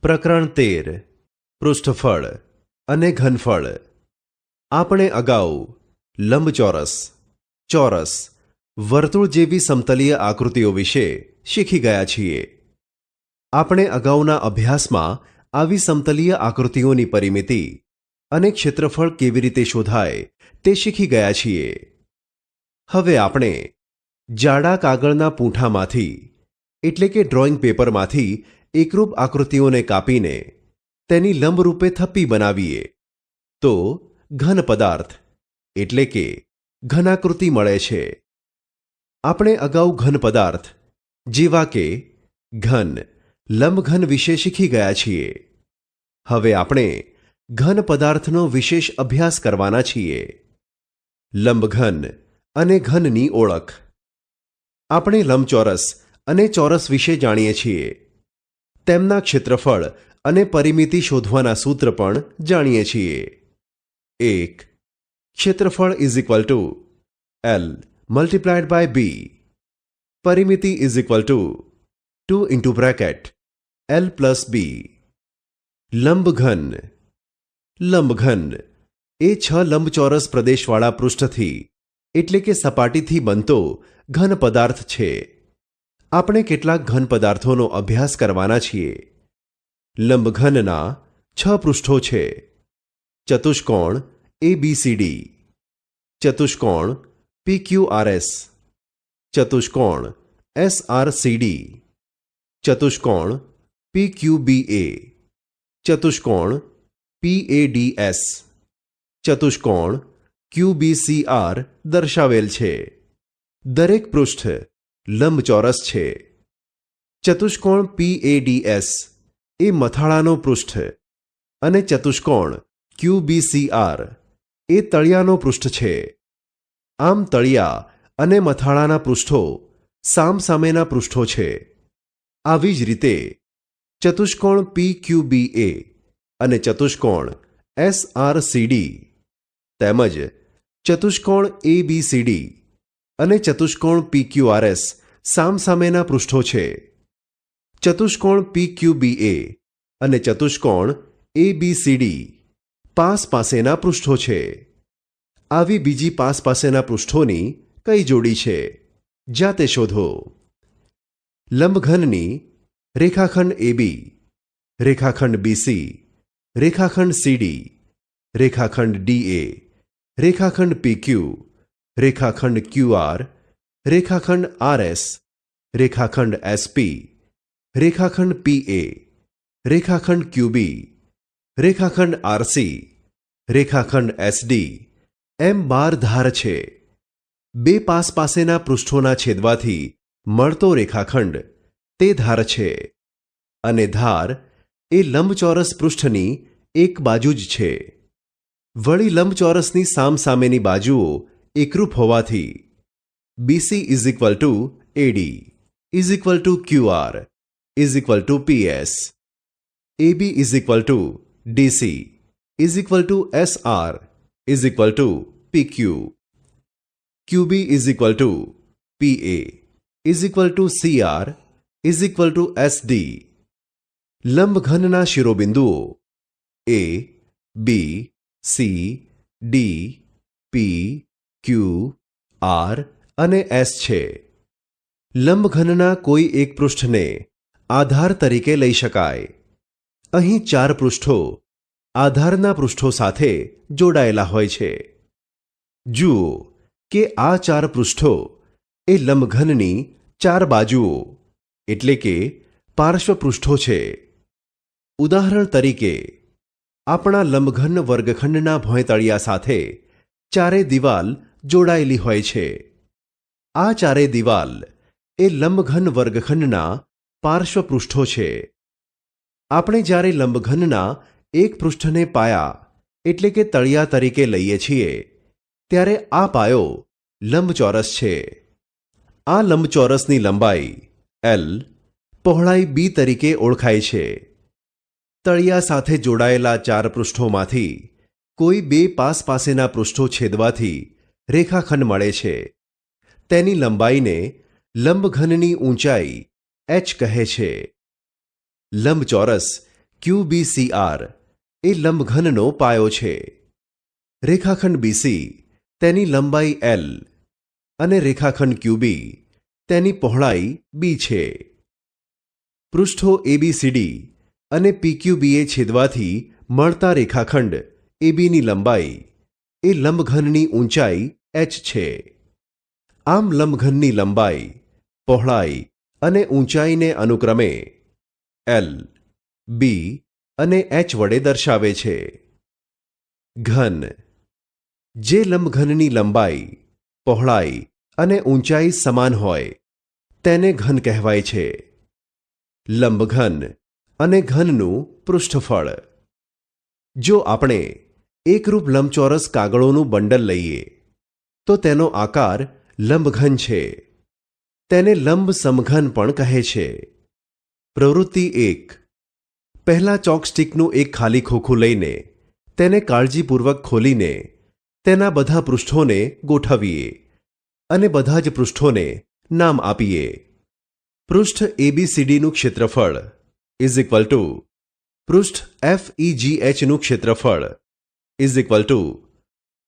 પ્રકરણ 13 પૃષ્ઠફળ અને ઘનફળ. આપણે અગાઉ લંબચોરસ, ચોરસ, વર્તુળ જેવી સમતલીય આકૃતિઓ વિશે શીખી ગયા છીએ. આપણે અગાઉના અભ્યાસમાં આવી સમતલીય આકૃતિઓની પરિમિતિ અને ક્ષેત્રફળ કેવી રીતે શોધાય તે શીખી ગયા છીએ. હવે આપણે જાડા કાગળના પૂંઠામાંથી એટલે કે ડ્રોઈંગ પેપરમાંથી એકરૂપ આકૃતિઓને કાપીને તેની લંબરૂપે થપ્પી બનાવીએ તો ઘન પદાર્થ એટલે કે ઘનાકૃતિ મળે છે. આપણે અગાઉ ઘન પદાર્થ જેવા કે ઘન, લંબઘન વિશે શીખી ગયા છીએ. હવે આપણે ઘન પદાર્થનો વિશેષ અભ્યાસ કરવાના છીએ. લંબઘન અને ઘનની ઓળખ. આપણે લંબચોરસ અને ચોરસ વિશે જાણીએ છીએ. તેમના ક્ષેત્રફળ અને પરિમિતિ શોધવાના સૂત્ર પણ જાણીએ છીએ. 1. ક્ષેત્રફળ is equal to L multiplied by B. પરિમિતિ is equal to 2 into bracket L plus B. લંબઘન. લંબઘન એ 6 લંબચોરસ પ્રદેશવાળા પૃષ્ઠથી એટલે કે સપાટીથી બનતો ઘન પદાર્થ છે. આપણે કેટલાક ઘન પદાર્થોનો અભ્યાસ કરવાના છીએ. લંબઘનના 6 પૃષ્ઠો છે. ચતુષ્કોણ ABCD, ચતુષ્કોણ PQRS, ચતુષ્કોણ SRCD, ચતુષ્કોણ PQBA, ચતુષ્કોણ PADS, ચતુષ્કોણ QBCR દર્શાવેલ છે. દરેક પૃષ્ઠ લંબચોરસ છે. ચતુષ્કોણ PADS એ મથાળાનો પૃષ્ઠ અને ચતુષ્કોણ QBCR એ તળિયાનો પૃષ્ઠ છે. આમ તળિયા અને મથાળાના પૃષ્ઠો સામસામેના પૃષ્ઠો છે. આવી જ રીતે ચતુષ્કોણ PQBA અને ચતુષ્કોણ SRCD તેમજ ચતુષ્કોણ ABCD અને ચતુષ્કોણ PQRS સામસામેના પૃષ્ઠો છે. ચતુષ્કોણ PQBA અને ચતુષ્કોણ ABCD પાસેના પૃષ્ઠો છે. આવી બીજી પાસેના પૃષ્ઠોની કઈ જોડી છે? જાતે શોધો. લંબઘનની રેખાખંડ AB, રેખાખંડ BC, રેખાખંડ CD, રેખાખંડ DA, રેખાખંડ PQ, રેખાખંડ QR, રેખાખંડ RS, રેખાખંડ SP, રેખાખંડ PA, રેખાખંડ QB, રેખાખંડ RC, રેખાખંડ SD એમ 12 ધાર છે. બે પાસેના પૃષ્ઠોના છેદવાથી મળતો રેખાખંડ તે ધાર છે અને ધાર એ લંબચોરસ પૃષ્ઠની એક બાજુ જ છે. વળી લંબચોરસની સામસામેની બાજુઓ એકરૂપ હોવાથી BC is equal to AD is equal to QR is equal to PS, AB is equal to DC is equal to SR is equal to PQ, QB is equal to PA is equal to CR is equal to SD. લંબઘનના શિરોબિંદુઓ A, B, C, D, P, Q, R અને S છે. લંબઘનના કોઈ એક પૃષ્ઠને આધાર તરીકે લઈ શકાય. અહીં 4 પૃષ્ઠો આધારના પૃષ્ઠો સાથે જોડાયેલા હોય છે. જુઓ કે આ 4 પૃષ્ઠો એ લંબઘનની 4 બાજુઓ એટલે કે પાર્શ્વ પૃષ્ઠો છે. ઉદાહરણ તરીકે આપણા લંબઘન વર્ગખંડના ભોંયતળિયા સાથે ચારે દિવાલ જોડાયેલી હોય છે. આ ચારે દિવાલ એ લંબઘન વર્ગખંડના પાર્શ્વ પૃષ્ઠો છે. આપણે જ્યારે લંબઘનના એક પૃષ્ઠને પાયા એટલે કે તળિયા તરીકે લઈએ છીએ ત્યારે આ પાયો લંબચોરસ છે. આ લંબચોરસની લંબાઈ L, પહોળાઈ B તરીકે ઓળખાય છે. તળિયા સાથે જોડાયેલા 4 પૃષ્ઠોમાંથી કોઈ બે પાસેના પૃષ્ઠો છેદવાથી રેખાખંડ મળે છે. તેની લંબાઈને લંબઘનની ઊંચાઈ h કહે છે. લંબચોરસ QBCR એ લંબઘનનો પાયો છે. રેખાખંડ BC તેની લંબાઈ L અને રેખાખંડ QB તેની પહોળાઈ B છે. પૃષ્ઠો ABCD અને PQBએ છેદવાથી મળતા રેખાખંડ ABની લંબાઈ એ લંબઘનની ઊંચાઈ h છે. આમ લંબઘનની લંબાઈ, પહોળાઈ અને ઊંચાઈને અનુક્રમે L, B અને h વડે દર્શાવે છે. ઘન. જે લંબઘનની લંબાઈ, પહોળાઈ અને ઊંચાઈ સમાન હોય તેને ઘન કહેવાય છે. લંબઘન અને ઘનનું પૃષ્ઠફળ. જો આપણે એકરૂપ લંબચોરસ કાગળોનું બંડલ લઈએ તો તેનો આકાર લંબઘન છે. તેને લંબ સમઘન પણ કહે છે. પ્રવૃત્તિ 1. પહેલા ચોકસ્ટિકનું એક ખાલી ખોખું લઈને તેને કાળજીપૂર્વક ખોલીને તેના બધા પૃષ્ઠોને ગોઠવીએ અને બધા જ પૃષ્ઠોને નામ આપીએ. પૃષ્ઠ ABCDનું ક્ષેત્રફળ ઇઝ ઇક્વલ ટુ પૃષ્ઠ FEGHનું ક્ષેત્રફળ is equal to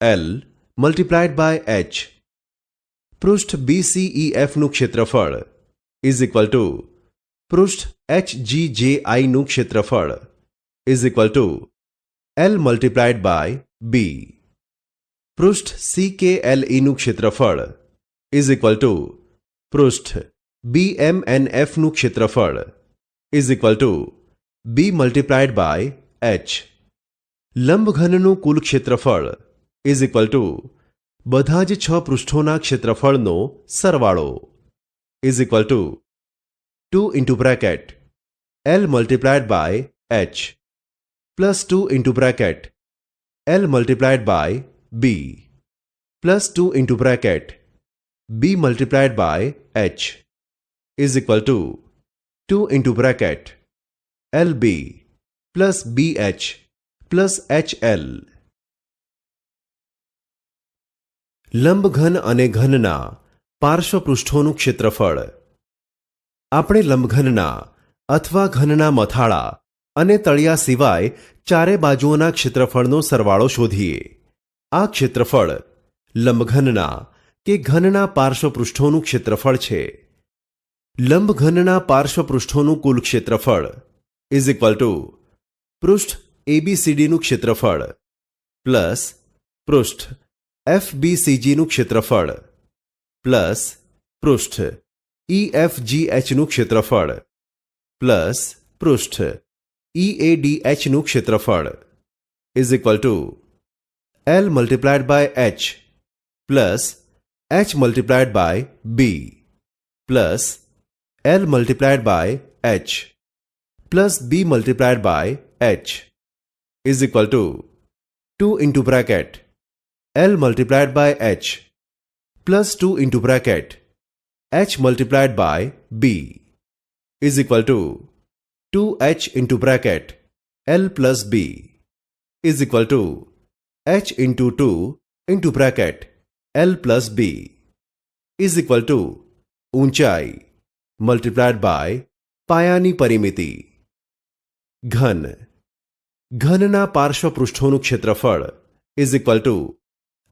L multiplied by H. પૃષ્ઠ BCEFનું ક્ષેત્રફળ ઇઝ ઇક્વલ ટુ પૃષ્ઠ HGJIનું ક્ષેત્રફળ is equal to L multiplied by B. પૃષ્ઠ CKLEનું ક્ષેત્રફળ ઇઝ ઇક્વલ ટુ પૃષ્ઠ BMNFનું ક્ષેત્રફળ is equal to B multiplied by H. લંબઘનનું કુલ ક્ષેત્રફળ ઇઝ ઇક્વલ ટુ બધા જ 6 પૃષ્ઠોના ક્ષેત્રફળનો સરવાળો is equal to 2 into bracket L multiplied by H plus 2 into bracket L multiplied by B plus 2 into bracket B multiplied by H is equal to 2 into bracket LB plus BH plus HL. લંબઘન અને ઘનના પાર્શ્વપૃષ્ઠોનું ક્ષેત્રફળ. આપણે લંબઘનના અથવા ઘનના મથાળા અને તળિયા સિવાય ચારે બાજુઓના ક્ષેત્રફળનો સરવાળો શોધીએ. આ ક્ષેત્રફળ લંબઘનના કે ઘનના પાર્શ્વપૃષ્ઠોનું ક્ષેત્રફળ છે. લંબઘનના પાર્શ્વપૃષ્ઠોનું કુલ ક્ષેત્રફળ ઇઝ ઇક્વલ ટુ પૃષ્ઠ ABCDનું ક્ષેત્રફળ પ્લસ પૃષ્ઠ FBCGનું ક્ષેત્રફળ પ્લસ પૃષ્ઠ EFGHનું ક્ષેત્રફળ પ્લસ પૃષ્ઠ EADHનું ક્ષેત્રફળ is equal to L multiplied by H plus H multiplied by B plus L multiplied by H plus B multiplied by H is equal to 2 into bracket L multiplied by H plus 2 into bracket H multiplied by B is equal to 2H into bracket L plus B is equal to H into 2 into bracket L plus B is equal to ઊંચાઈ multiplied by પાયાની પરિમિતિ. ઘન. ઘનના પાર્શ્વપૃષ્ઠોનું ક્ષેત્રફળ is equal to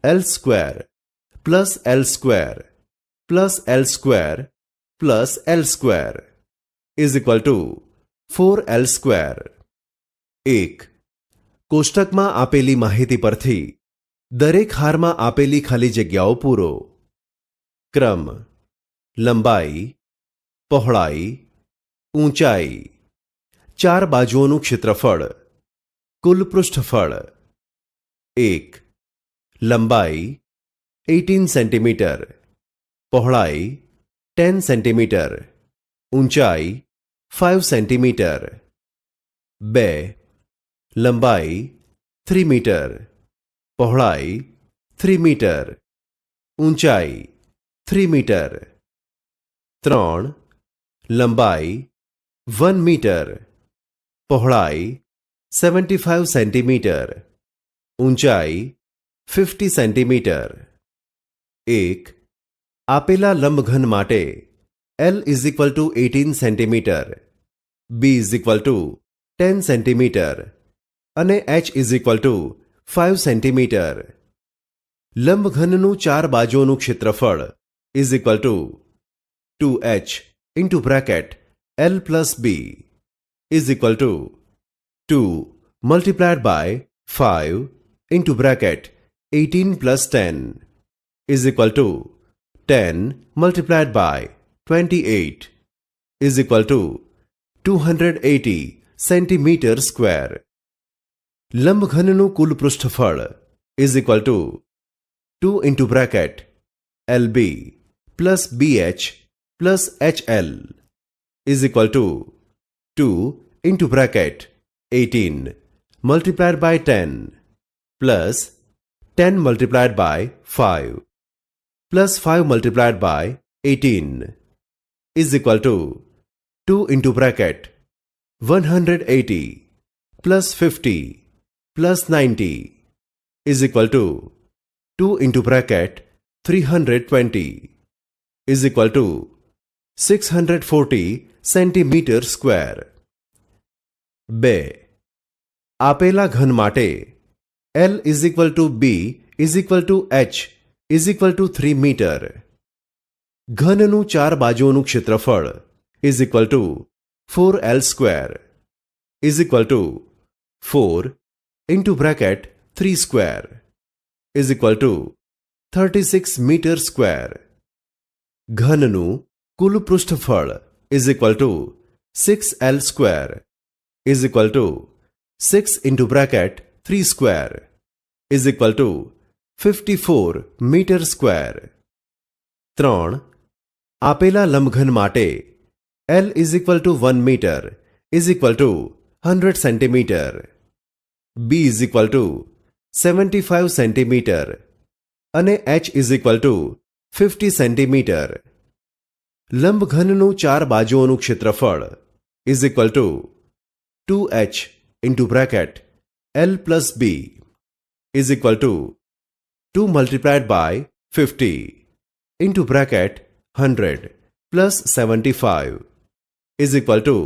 L square plus L square plus L square plus L square is equal to 4L square. 1. કોષ્ટકમાં આપેલી માહિતી પરથી દરેક હારમાં આપેલી ખાલી જગ્યાઓ પૂરો. ક્રમ. લંબાઈ, પહોળાઈ, ઊંચાઈ, ચાર બાજુઓનું ક્ષેત્રફળ, કુલ પૃષ્ઠફળ. 1. લંબાઈ 18 સેન્ટીમીટર, પહોળાઈ 10 સેન્ટીમીટર, ઊંચાઈ 5 સેન્ટીમીટર. 2. લંબાઈ 3 મીટર, પહોળાઈ 3 મીટર, ઊંચાઈ 3 મીટર. 3. લંબાઈ 1 મીટર, પહોળાઈ 75 સેન્ટીમીટર, ઊંચાઈ 50 સેન્ટીમીટર. 1. આપેલા લંબઘન માટે L = 18 સેન્ટીમીટર, B = 10 સેન્ટીમીટર અને h is equal to 5 centimetre. લંબઘનનું ચાર બાજુઓનું ક્ષેત્રફળ is equal to 2h into bracket l plus b is equal to 2 multiplied by 5 into bracket 18 plus 10 is equal to 10 multiplied by 28 is equal to 280 centimetre square. લંબઘનનું કુલ પૃષ્ઠફળ is equal to 2 into bracket LB plus BH plus HL is equal to 2 into bracket 18 multiplied by 10 plus 10 multiplied by 5 plus 5 multiplied by 18 is equal to 2 into bracket 180 plus 50 plus 90 is equal to 2 into bracket 320 is equal to 640 centimetre square. 2. આપેલા ઘન માટે L is equal to B is equal to H is equal to 3 metre. ઘનનું ચાર બાજુઓનું ક્ષેત્રફળ is equal to 4L square is equal to 4 into bracket 3 square is equal to 36 metre square. ઘનનું કુલ પૃષ્ઠફળ is equal to 6L square is equal to 6 into bracket 3 square is equal to 54 metre square. 3. આપેલા લંબઘન માટે L is equal to 1 metre is equal to 100 centimetre, B is equal to 75 centimetre અને H is equal to 50 centimetre. લંબઘનનું ચાર બાજુઓનું ક્ષેત્રફળ is equal to 2H into bracket L plus B is equal to 2 multiplied by 50 into bracket 100 plus 75 is equal to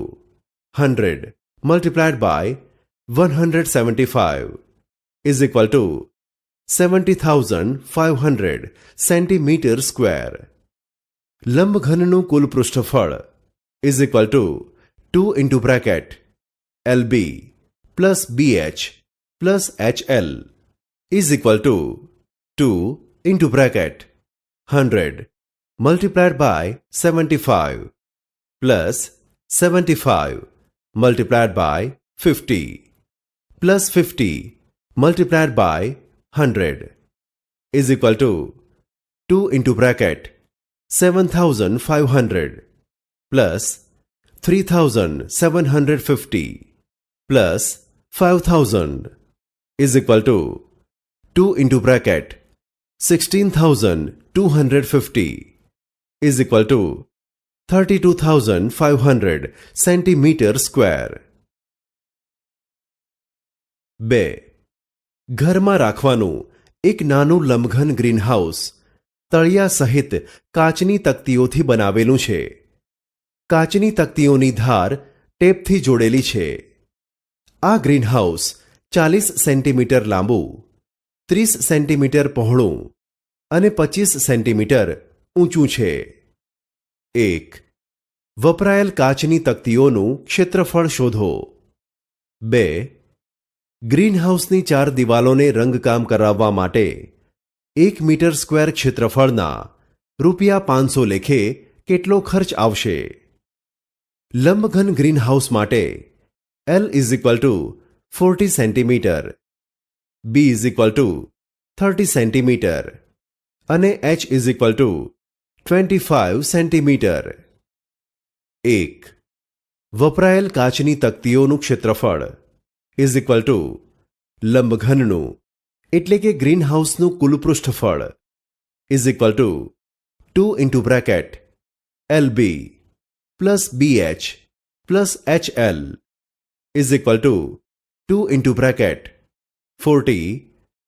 100 multiplied by 175 is equal to 70,500 centimetre square. લંબઘનનું કુલ પૃષ્ઠફળ is equal to 2 into bracket LB plus BH plus HL is equal to 2 into bracket 100 multiplied by 75 plus 75 multiplied by 50 plus 50 multiplied by 100 is equal to 2 into bracket 7,500 plus 3,750 plus 5,000 is equal to 2 into bracket 16,250 is equal to 32,500 centimetre square. 2. ઘરમાં રાખવાનું એક નાનું લંબઘન greenhouse તળિયા સહિત કાચની તકતીઓથી બનાવેલું છે. કાચની તકતીઓની ધાર ટેપથી જોડેલી છે. આ ગ્રીનહાઉસ 40 સેન્ટીમીટર લાંબુ, 30 સેન્ટીમીટર પહોળું અને 25 સેન્ટીમીટર ઊંચું છે. 1. વપરાયેલ કાચની તકતીઓનું ક્ષેત્રફળ શોધો. 2. ગ્રીનહાઉસની ચાર દિવાલોને રંગકામ કરાવવા માટે 1 મીટર સ્ક્વેર ક્ષેત્રફળના ₹500 લેખે કેટલો ખર્ચ આવશે? લંબઘન ગ્રીનહાઉસ માટે L is equal to 40 centimetre, B is equal to 30 centimetre અને H is equal to 25 centimetre. 1. વપરાયેલ કાચની તકતીઓનું ક્ષેત્રફળ ઇઝ ઇક્વલ ટુ લંબઘનનું એટલે કે ગ્રીનહાઉસનું કુલ પૃષ્ઠફળ is equal to 2 into bracket LB plus BH plus HL is equal to 2 into bracket 40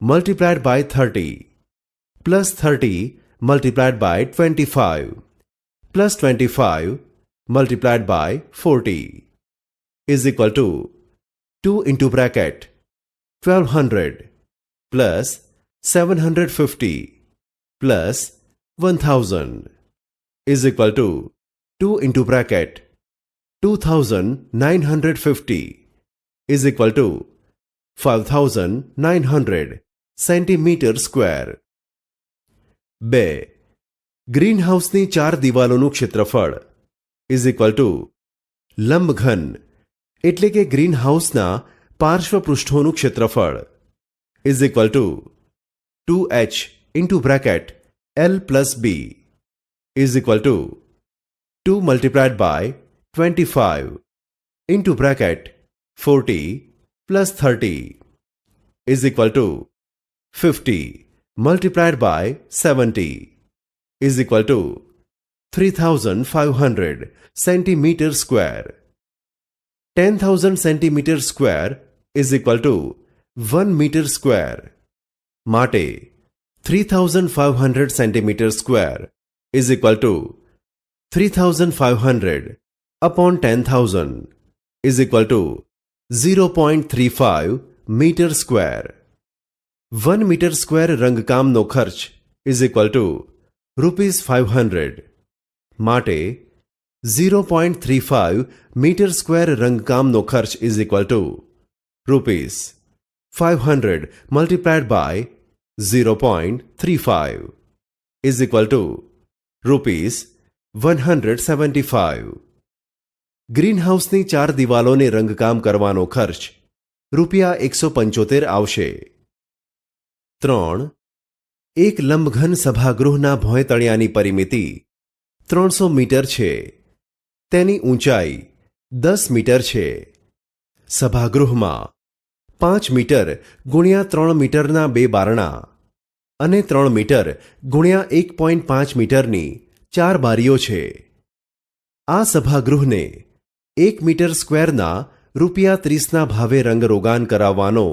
multiplied by 30 plus 30 multiplied by 25 plus 25 multiplied by 40 is equal to 2 into bracket 1200 plus 750 plus 1000 is equal to 2 into bracket 2950 is equal to 5900 centimetre square. 2. Green હાઉસની 4 દિવાલોનું ક્ષેત્રફળ is equal to લંબઘન એટલે કે green હાઉસના પાર્શ્વપૃષ્ઠોનું ક્ષેત્રફળ is equal to 2h into bracket L plus B is equal to 2 multiplied by 25 into bracket 40 plus 30 is equal to 50 multiplied by 70 is equal to 3500 centimeter square. 10,000 centimeter square is equal to 1 meter square. માટે 3500 centimeter square is equal to 3500 upon 10,000 is equal to 0.35 metre square. 1 metre square રંગકામનો ખર્ચ is equal to ₹500. માટે 0.35 metre square રંગકામનો ખર્ચ is equal to ₹500 multiplied by 0.35 is equal to ₹175. Green હાઉસની 4 દિવાલોને રંગકામ કરવાનો ખર્ચ ₹175 આવશે. 3. એક લંબઘન સભાગૃહના ભોંયતળિયાની પરિમિતિ 300 મીટર છે. તેની ઊંચાઈ 10 મીટર છે. સભાગૃહમાં 5 મીટર ગુણ્યા 3 મીટરના 2 બારણા અને 3 મીટર ગુણ્યા 1.5 મીટરની 4 બારીઓ છે. આ સભાગૃહને 1 મીટર સ્ક્વેરના ₹30ના ભાવે રંગરોગાન કરાવવાનો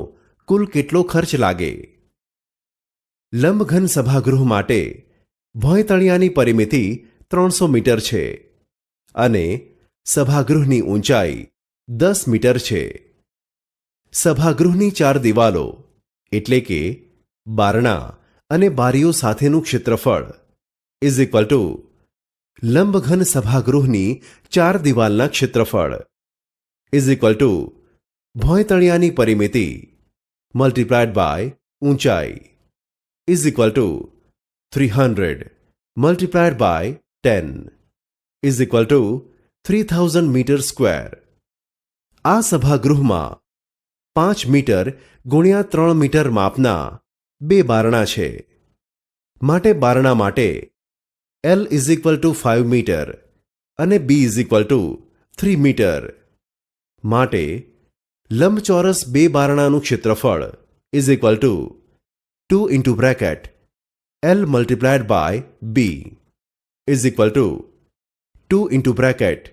કુલ કેટલો ખર્ચ લાગે? લંબઘન સભાગૃહ માટે ભોંયતળિયાની પરિમિતિ 300 મીટર છે અને સભાગૃહની ઊંચાઈ 10 મીટર છે. સભાગૃહની 4 દિવાલો એટલે કે બારણા અને બારીઓ સાથેનું ક્ષેત્રફળ ઇઝ ઇક્વલ ટુ લંબઘન સભાગૃહની 4 દિવાલના ક્ષેત્રફળ ઇઝ ઇક્વલ ટુ ભોંયતળિયાની પરિમિતિ મલ્ટીપ્લાઇડ બાય ઊંચાઈ is equal to 300 multiplied by 10 is equal to 3000 metre square. આ સભાગૃહમાં 5 મીટર ગુણ્યા 3 મીટર માપના 2 બારણા છે. માટે બારણા માટે L is equal to 5 metre અને B is equal to 3 metre. માટે લંબચોરસ 2 બારણાનું ક્ષેત્રફળ is equal to 2 into bracket L multiplied by B is equal to 2 into bracket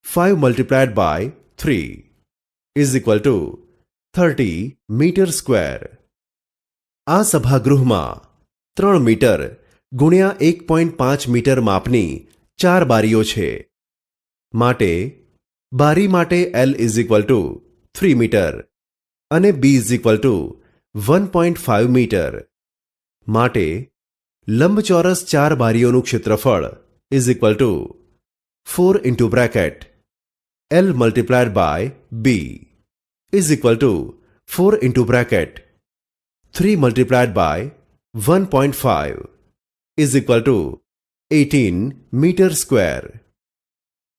5 multiplied by 3 is equal to 30 metre square. આ સભાગૃહમાં 3 metre ગુણ્યા 1.5 metre માપની 4 બારીઓ છે. માટે બારી માટે L is equal to 3 metre અને B is equal to 1.5 metre. માટે લંબચોરસ 4 બારીઓનું ક્ષેત્રફળ is equal to 4 into bracket L multiplied by B is equal to 4 into bracket 3 multiplied by 1.5 is equal to 18 metre square.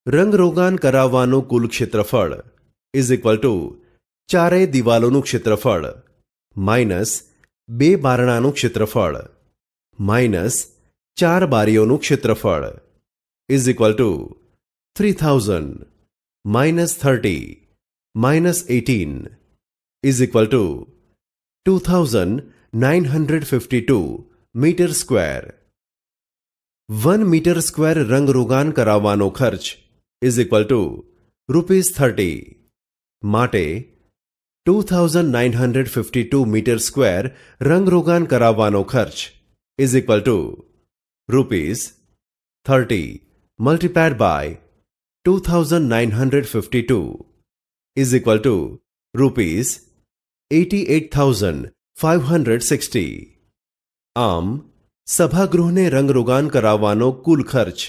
રંગરોગાન કરાવવાનું કુલ ક્ષેત્રફળ is equal to 4 દિવાલોનું ક્ષેત્રફળ માઇનસ 2 બારણાનું ક્ષેત્રફળ માઇનસ 4 બારીઓનું ક્ષેત્રફળ is equal to 3000 minus 30 minus 18 is equal to 2952 metre square. 1 metre square રંગરોગાન કરાવવાનો ખર્ચ ઇઝ ઇક્વલ ટુ ₹30. માટે 2952 મીટર સ્ક્વેર રંગરોગાન કરાવવાનો ખર્ચ is equal to ₹30 multiplied by 2952 is equal to ₹88,560. આમ સભાગૃહને રંગરોગાન કરાવવાનો કુલ ખર્ચ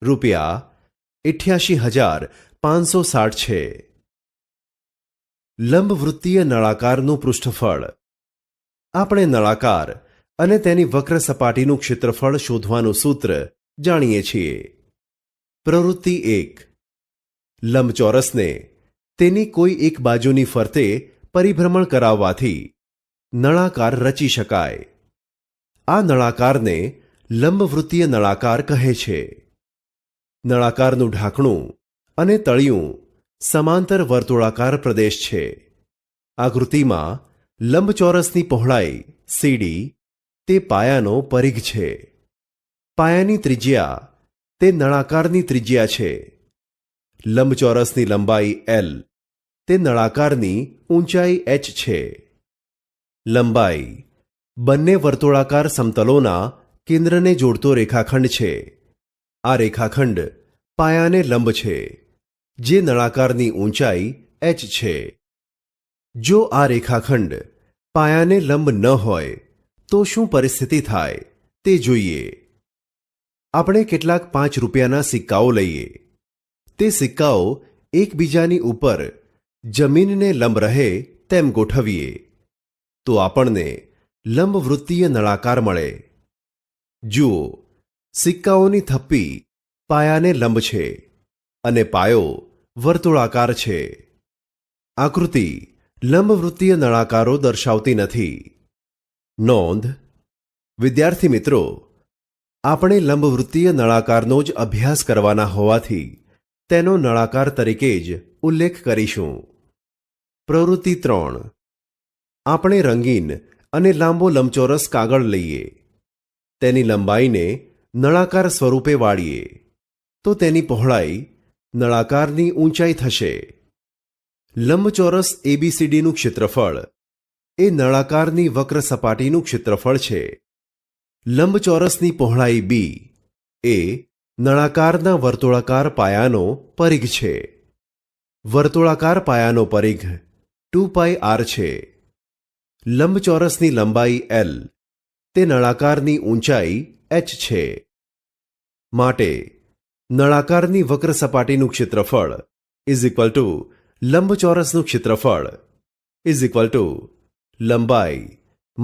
₹88,560 છે. લંબવૃત્તીય નળાકારનું પૃષ્ઠફળ. આપણે નળાકાર અને તેની વક્ર સપાટીનું ક્ષેત્રફળ શોધવાનું સૂત્ર જાણીએ છીએ. પ્રવૃત્તિ 1. લંબચોરસને તેની કોઈ એક બાજુની ફરતે પરિભ્રમણ કરાવવાથી નળાકાર રચી શકાય. આ નળાકારને લંબવૃત્તીય નળાકાર કહે છે. નળાકારનું ઢાંકણું અને તળિયું સમાંતર વર્તુળાકાર પ્રદેશ છે. આકૃતિમાં લંબચોરસની પહોળાઈ CD તે પાયાનો પરિઘ છે. પાયાની ત્રિજ્યા તે નળાકારની ત્રિજ્યા છે. લંબચોરસની લંબાઈ L તે નળાકારની ઊંચાઈ h છે. લંબાઈ બંને વર્તુળાકાર સમતલોના કેન્દ્રને જોડતો રેખાખંડ છે. આ રેખાખંડ પાયાને લંબ છે, જે નળાકારની ઊંચાઈ h છે. જો આ રેખાખંડ પાયાને લંબ ન હોય તો શું પરિસ્થિતિ થાય તે જોઈએ. આપણે કેટલાક 5 રૂપિયાના સિક્કાઓ લઈએ. તે સિક્કાઓ એકબીજાની ઉપર જમીનને લંબ રહે તેમ ગોઠવીએ તો આપણને લંબવૃત્તીય નળાકાર મળે. જુઓ, સિક્કાઓની થપ્પી પાયાને લંબ છે અને પાયો વર્તુળાકાર છે. આકૃતિ લંબવૃત્તીય નળાકારો દર્શાવતી નથી. નોંધ: વિદ્યાર્થી મિત્રો, આપણે લંબવૃત્તીય નળાકારનો જ અભ્યાસ કરવાના હોવાથી તેનો નળાકાર તરીકે જ ઉલ્લેખ કરીશું. પ્રવૃત્તિ 3. આપણે રંગીન અને લાંબો લંબચોરસ કાગળ લઈએ. તેની લંબાઈને નળાકાર સ્વરૂપે વાળીએ તો તેની પહોળાઈ નળાકારની ઊંચાઈ થશે. લંબચોરસ ABCDનું ક્ષેત્રફળ એ નળાકારની વક્ર સપાટીનું ક્ષેત્રફળ છે. લંબચોરસની પહોળાઈ B એ નળાકારના વર્તુળાકાર પાયાનો પરિઘ છે. વર્તુળાકાર પાયાનો પરિઘ 2πr છે. લંબચોરસની લંબાઈ L તે નળાકારની ઊંચાઈ h છે. માટે નળાકારની વક્ર સપાટીનું ક્ષેત્રફળ લંબચોરસનું ક્ષેત્રફળ લંબાઈ ×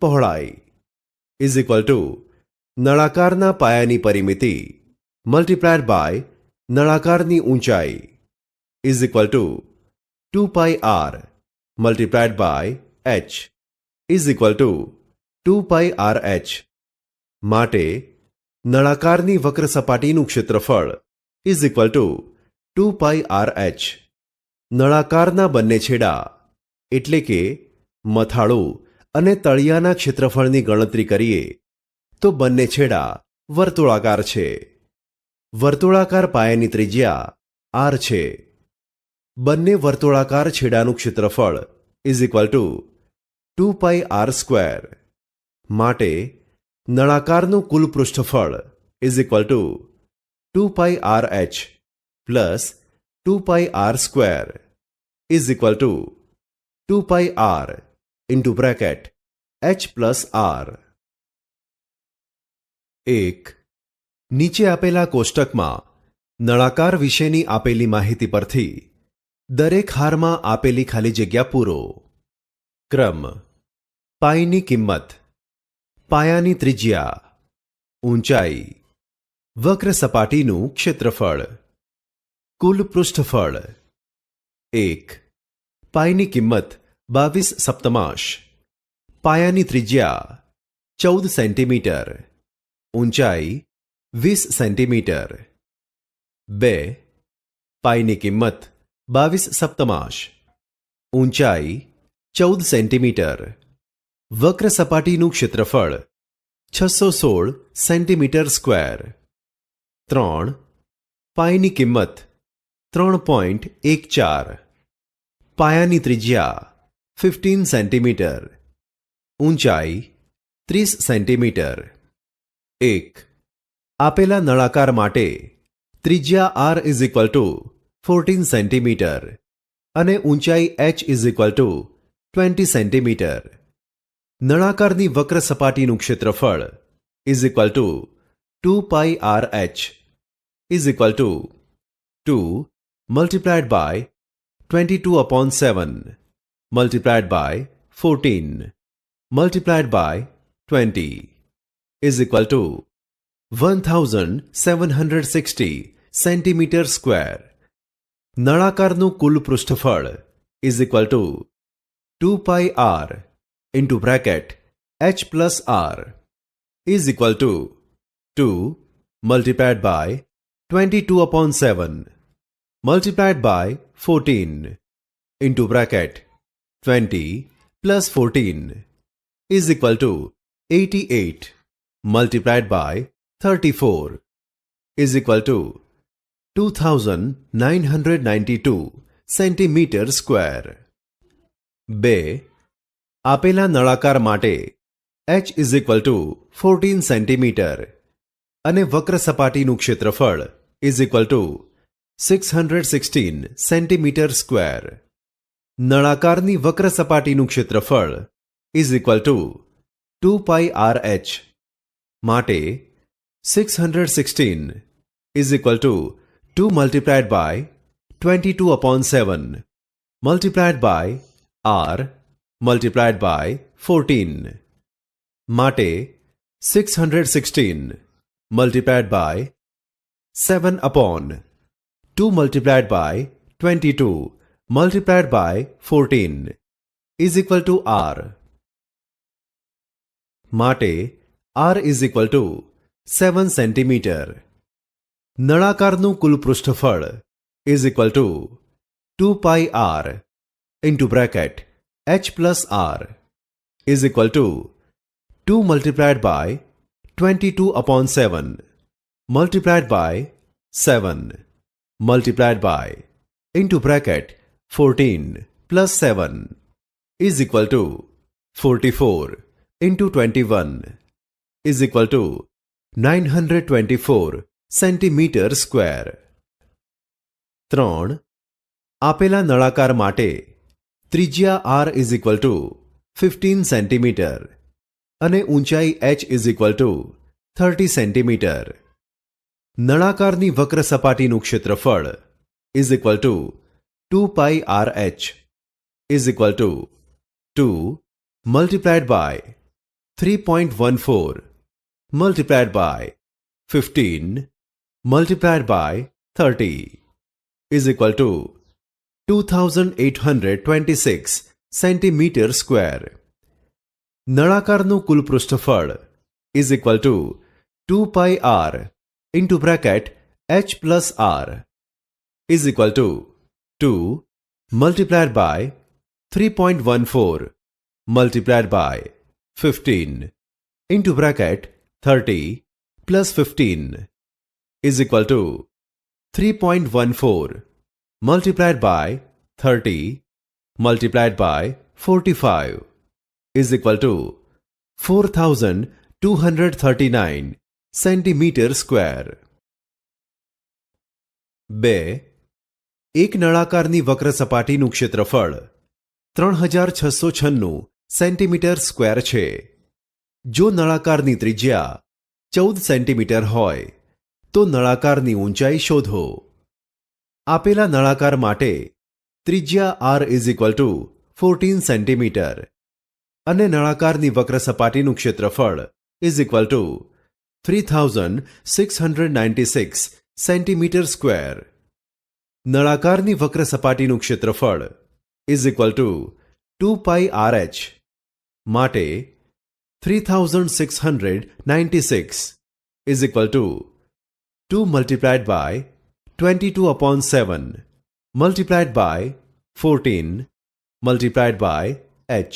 પહોળાઈ નળાકારના પાયાની પરિમિતિ × નળાકારની ઊંચાઈ 2πr × h 2πrh. માટે નળાકારની વક્ર સપાટીનું ક્ષેત્રફળ 2πrh. નળાકારના બંને છેડા એટલે કે મથાળું અને તળિયાના ક્ષેત્રફળની ગણતરી કરીએ તો બંને છેડા વર્તુળાકાર છે. વર્તુળાકાર પાયાની ત્રિજ્યા r છે. બંને વર્તુળાકાર છેડાનું ક્ષેત્રફળ 2πr². માટે નળાકારનું કુલ પૃષ્ઠફળ 2πrh plus 2πr² 2πr (h + r). 1. નીચે આપેલા કોષ્ટકમાં નળાકાર વિશેની આપેલી માહિતી પરથી દરેક હારમાં આપેલી ખાલી જગ્યા પૂરો. ક્રમ: પાઈની કિંમત, પાયાની ત્રિજ્યા, ઊંચાઈ, વક્ર સપાટીનું ક્ષેત્રફળ, કુલ પૃષ્ઠફળ. 1. પાઈની કિંમત 22/7. પાયાની ત્રિજ્યા 14 સેન્ટીમીટર, ઊંચાઈ 20 સેન્ટીમીટર. 2. પાઈની કિંમત 22/7. ઊંચાઈ 14 સેન્ટીમીટર, વક્ર સપાટીનું ક્ષેત્રફળ 616 સેન્ટીમીટર સ્ક્વેર. 3. પાઈની કિંમત 3.14. પાયાની ત્રિજ્યા 15 સેન્ટીમીટર, ઊંચાઈ 30 સેન્ટીમીટર. 1. આપેલા નળાકાર માટે ત્રિજ્યા r 14 સેન્ટીમીટર અને ઊંચાઈ h is equal to 20 centimetre. નળાકારની વક્ર સપાટીનું ક્ષેત્રફળ is equal to 2 pi R H is equal to 2 multiplied by 22/7 multiplied by 14 multiplied by 20 is equal to 1760 centimeter square. નળાકારનું કુલ પૃષ્ઠફળ is equal to 2 pi r into bracket h plus r is equal to 2 multiplied by 22/7 multiplied by 14 into bracket 20 plus 14 is equal to 88 multiplied by 34 is equal to 2992 centimeter square. 2. આપેલા નળાકાર માટે h is equal to 14 centimeter અને વક્ર સપાટીનું ક્ષેત્રફળ is equal to 616 centimeter square. નળાકારની વક્ર સપાટીનું ક્ષેત્રફળ is equal to 2 pi R H માટે 616 is equal to 2 multiplied by 22/7 multiplied by r multiplied by 14 માટે 616 multiplied by 7/2 multiplied by 22 multiplied by 14 is equal to r. માટે r is equal to 7 centimeter. નળાકારનું કુલ પૃષ્ઠફળ is equal to 2 pi r into bracket h plus r is equal to 2 multiplied by 22/7 multiplied by 7 multiplied by into bracket 14 plus 7 is equal to 44 into 21 is equal to 924 centimeter square. 3. આપેલા નળાકાર માટે ત્રિજ્યા r is equal to 15 centimeter અને ઊંચાઈ h is equal to 30 centimeter. નળાકારની વક્ર સપાટીનું ક્ષેત્રફળ is equal to 2 pi r h is equal to 2 multiplied by 3.14 multiplied by 15 multiplied by 30 is equal to 2826 centimeter square. નળાકારનું કુલ પૃષ્ઠફળ is equal to 2 pi r into bracket h plus r is equal to 2 multiplied by 3.14 multiplied by 15 into bracket 30 plus 15 is equal to 3.14 multiplied by 30 multiplied by 45 is equal to 4239 centimeter square. 2. એક નળાકારની વક્ર સપાટીનું ક્ષેત્રફળ 3696 centimetre square છે. જો નળાકારની ત્રિજ્યા 14 centimetre હોય તો નળાકારની ઊંચાઈ શોધો. આપેલા નળાકાર માટે ત્રિજ્યા r is equal to 14 centimetre અને નળાકારની વક્ર સપાટીનું ક્ષેત્રફળ is equal to 3696 centimetre square. નળાકારની વક્ર સપાટીનું ક્ષેત્રફળ is equal to 2 pi R H માટે 3696 is equal to 2 multiplied by 22/7 multiplied by 14 multiplied by h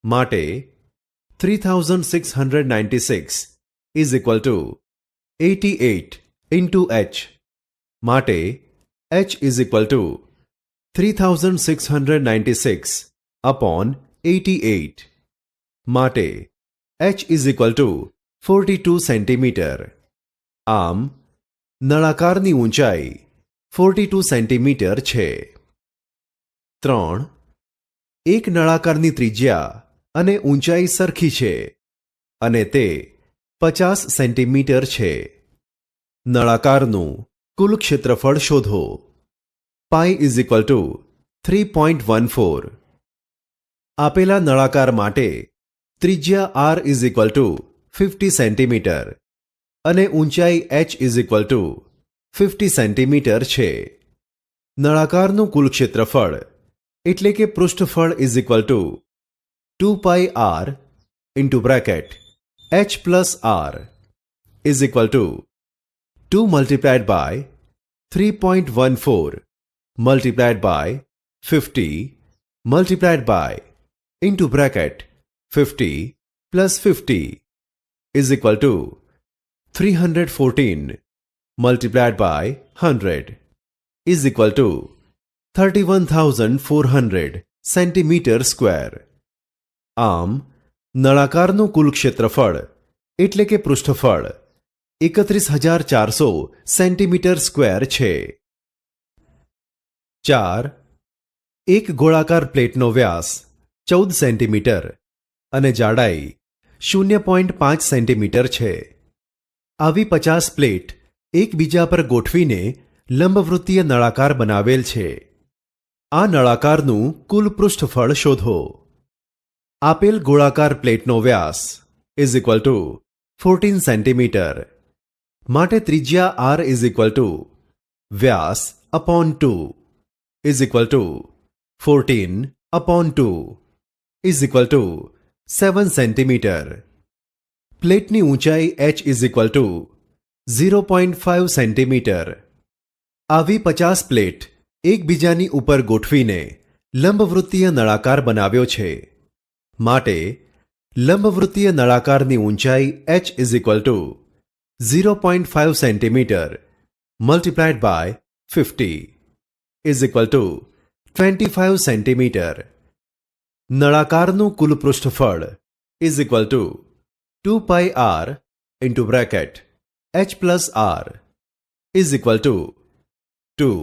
માટે 3696 is equal to 88 into h માટે h is equal to 3696 upon 88 માટે h is equal to 42 centimetre. આમ નળાકારની ઊંચાઈ 42 centimetre છે. 3 એક નળાકારની ત્રિજ્યા અને ઊંચાઈ સરખી છે અને તે 50 સેન્ટીમીટર છે. નળાકારનું કુલ ક્ષેત્રફળ શોધો. Pi is equal to 3.14. આપેલા નળાકાર માટે ત્રિજ્યા R is equal to 50 centimetre અને ઊંચાઈ h is equal to 50 centimetre છે. નળાકારનું કુલ ક્ષેત્રફળ એટલે કે પૃષ્ઠફળ is equal to 2 pi R into bracket h plus R is equal to 2 multiplied by 3.14 multiplied by 50 multiplied by into bracket 50 plus 50 is equal to 314 multiplied by 100 is equal to 31,400 centimetre square. આમ નળાકારનું કુલ ક્ષેત્રફળ એટલે કે પૃષ્ઠફળ 31,400 centimetre square છે. 4 એક ગોળાકાર પ્લેટનો વ્યાસ 14 સેન્ટીમીટર અને જાડાઈ 0.5 સેન્ટીમીટર છે. આવી 50 પ્લેટ એકબીજા પર ગોઠવીને લંબવૃત્તીય નળાકાર બનાવેલ છે. આ નળાકારનું કુલ પૃષ્ઠફળ શોધો. આપેલ ગોળાકાર પ્લેટનો વ્યાસ ઇઝ ઇક્વલ ટુ 14 સેન્ટીમીટર માટે ત્રિજ્યા આર ઇઝ ઇક્વલ ટુ વ્યાસ upon 2 is equal to 14 upon 2 is equal to 7 centimetre. પ્લેટની ઊંચાઈ h is equal to 0.5 centimetre. આવી 50 પ્લેટ એકબીજાની ઉપર ગોઠવીને લંબવૃત્તીય નળાકાર બનાવ્યો છે. માટે લંબવૃત્તીય નળાકારની ઊંચાઈ h is equal to 0.5 centimetre multiplied by 50 is equal to 25 centimetre. નળાકારનું કુલ પૃષ્ઠફળ is equal to 2 pi R into bracket h plus R is equal to 2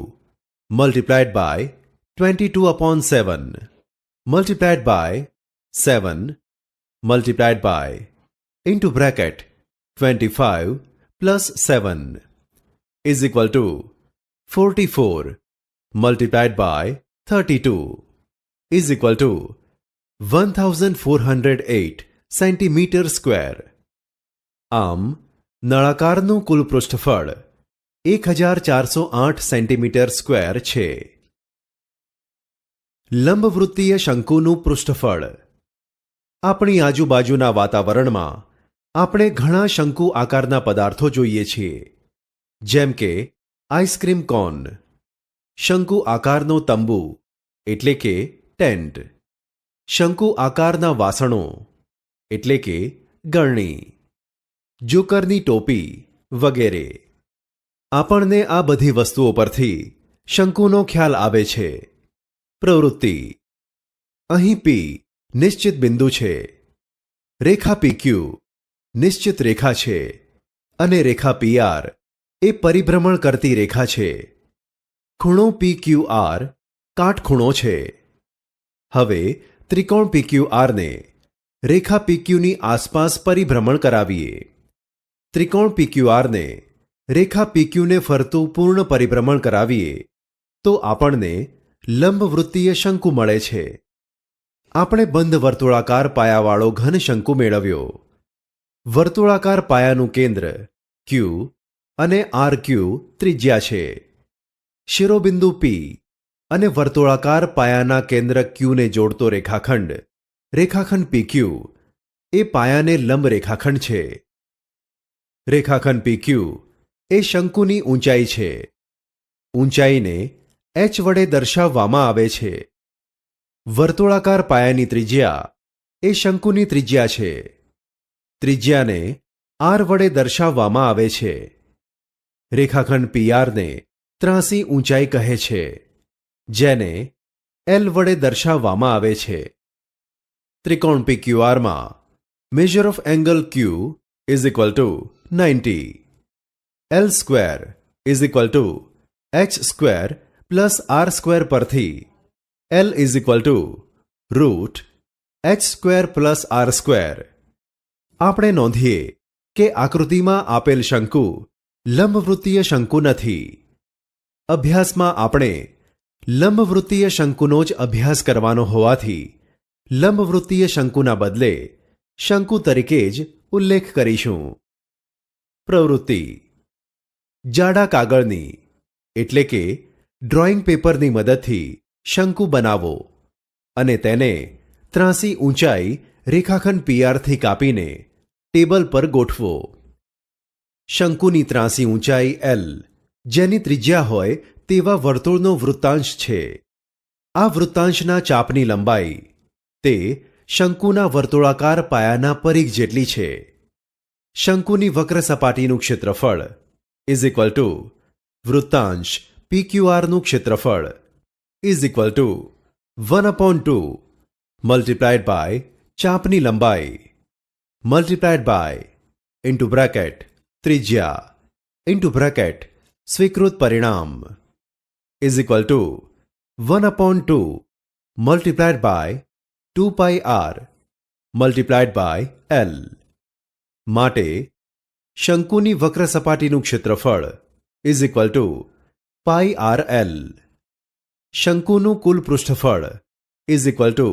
multiplied by 22 upon 7 multiplied by 7 multiplied by into bracket 25 plus 7 is equal to 44 multiplied by 32 is equal to 1408 centimetre square. આમ નળાકારનું કુલ પૃષ્ઠફળ 1408 centimetre square છે. લંબવૃત્તીય શંકુનું પૃષ્ઠફળ. આપણી આજુબાજુના વાતાવરણમાં આપણે ઘણા શંકુ આકારના પદાર્થો જોઈએ છીએ, જેમ કે આઈસ્ક્રીમ કોન, શંકુ આકારનો તંબુ એટલે કે ટેન્ટ, શંકુ આકારના વાસણો એટલે કે ગળણી, જોકરની ટોપી વગેરે. આપણને આ બધી વસ્તુઓ પરથી શંકુનો ખ્યાલ આવે છે. પ્રવૃત્તિ. અહીં પી નિશ્ચિત બિંદુ છે, રેખા પીક્યુ નિશ્ચિત રેખા છે અને રેખા પીઆર એ પરિભ્રમણ કરતી રેખા છે. ખૂણો PQR કાટખૂણો છે. હવે ત્રિકોણ PQRને રેખા PQની આસપાસ પરિભ્રમણ કરાવીએ. ત્રિકોણ PQRને રેખા PQને ફરતું પૂર્ણ પરિભ્રમણ કરાવીએ તો આપણને લંબવૃત્તીય શંકુ મળે છે. આપણે બંધ વર્તુળાકાર પાયાવાળો ઘન શંકુ મેળવ્યો. વર્તુળાકાર પાયાનું કેન્દ્ર Q અને RQ ત્રિજ્યા છે. શિરોબિંદુ P અને વર્તુળાકાર પાયાના કેન્દ્ર Qને જોડતો રેખાખંડ PQ એ પાયાને લંબ રેખાખંડ છે. રેખાખંડ PQ એ શંકુની ઊંચાઈ છે. ઊંચાઈને h વડે દર્શાવવામાં આવે છે. વર્તુળાકાર પાયાની ત્રિજ્યા એ શંકુની ત્રિજ્યા છે. ત્રિજ્યાને r વડે દર્શાવવામાં આવે છે. રેખાખંડ PRને ત્રાંસી ઊંચાઈ કહે છે, જેને L વડે દર્શાવવામાં આવે છે. ત્રિકોણ PQRમાં measure of angle Q is equal to 90. L square is equal to h square plus r square પરથી L is equal to root H square plus R square. આપણે નોંધીએ કે આકૃતિમાં આપેલ શંકુ લંબવૃત્તીય શંકુ નથી. અભ્યાસમાં આપણે લંબવૃત્તીય શંકુનો જ અભ્યાસ કરવાનો હોવાથી લંબવૃત્તીય શંકુના બદલે શંકુ તરીકે જ ઉલ્લેખ કરીશું. પ્રવૃત્તિ: જાડા કાગળની એટલે કે ડ્રોઈંગ પેપરની મદદથી શંકુ બનાવો અને તેને 83 ઊંચાઈ રેખાખંડ પીઆરથી કાપીને ટેબલ પર ગોઠવો. શંકુની 83 ઊંચાઈ એલ, જેની ત્રિજ્યા હોય તેવા વર્તુળનો વૃત્તાંશ છે. આ વૃત્તાંશના ચાપની લંબાઈ તે શંકુના વર્તુળાકાર પાયાના પરિઘ જેટલી છે. શંકુની વક્ર સપાટીનું ક્ષેત્રફળ ઇઝ ઇક્વલ ટુ વૃત્તાંશ PQRનું ક્ષેત્રફળ is equal to 1/2 multiplied by ચાપની લંબાઈ મલ્ટીપ્લાઇડ બાય ઇન્ટુ બ્રેકેટ ત્રિજ્યા ઇન્ટુ બ્રેકેટ સ્વીકૃત પરિણામ is equal to 1/2 multiplied by 2πr multiplied by L. માટે શંકુની વક્ર સપાટીનું ક્ષેત્રફળ ઇઝ ઇક્વલ ટુ πrl. શંકુનું કુલ પૃષ્ઠફળ ઇઝ ઇક્વલ ટુ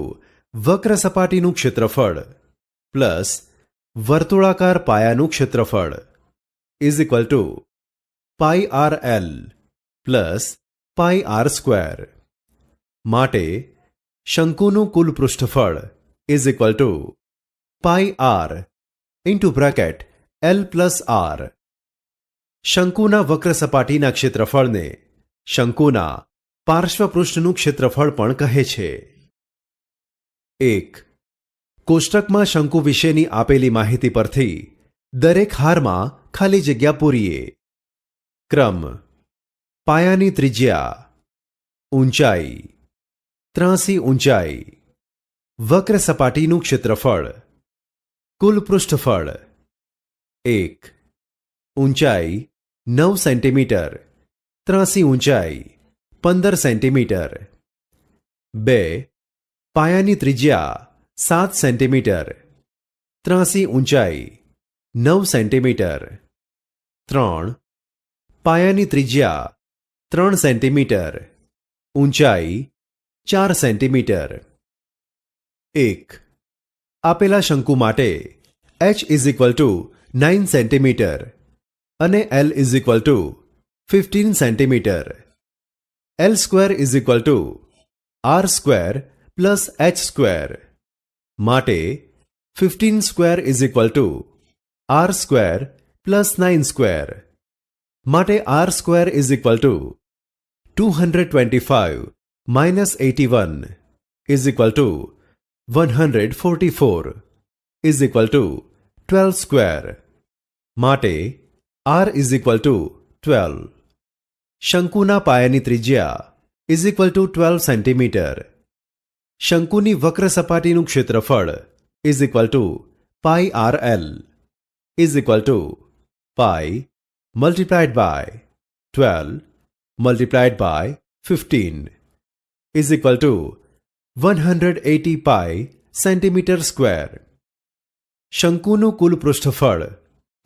વક્ર સપાટીનું ક્ષેત્રફળ પ્લસ વર્તુળાકાર પાયાનું ક્ષેત્રફળ is equal to πrl plus πr square. માટે શંકુનું કુલ પૃષ્ઠફળ is equal to πr into bracket L plus R. શંકુના વક્ર સપાટીના ક્ષેત્રફળને શંકુના પાર્શ્વપૃષ્ઠનું ક્ષેત્રફળ પણ કહે છે. 1. કોષ્ટકમાં શંકુ વિશેની આપેલી માહિતી પરથી દરેક હારમાં ખાલી જગ્યા પૂરીએ. ક્રમ: પાયાની ત્રિજ્યા, ઊંચાઈ 83 ઊંચાઈ, વક્ર સપાટીનું ક્ષેત્રફળ, કુલ પૃષ્ઠફળ. 1. ઊંચાઈ 9 સેન્ટીમીટર, 83 ઊંચાઈ 15 સેન્ટીમીટર. 2. પાયાની ત્રિજ્યા 7 સેન્ટીમીટર, 83 ઊંચાઈ 9 સેન્ટીમીટર. 3. પાયાની ત્રિજ્યા 3 સેન્ટીમીટર, ઊંચાઈ 4 સેન્ટીમીટર. 1. આપેલા શંકુ માટે h is equal to 9 centimetre અને L is equal to 15 centimetre. L square is equal to R square plus h square. માટે 15 square is equal to R square plus 9 square. માટે R square is equal to 225 minus 81 is equal to 144 is equal to 12 square. માટે R is equal to 12. શંકુના પાયાની ત્રિજ્યા is equal to 12 centimetre. શંકુની વક્ર સપાટીનું ક્ષેત્રફળ is equal to πrl is equal to pi multiplied by 12 multiplied by 15 is equal to 180 pi centimetre square. શંકુનું કુલ પૃષ્ઠફળ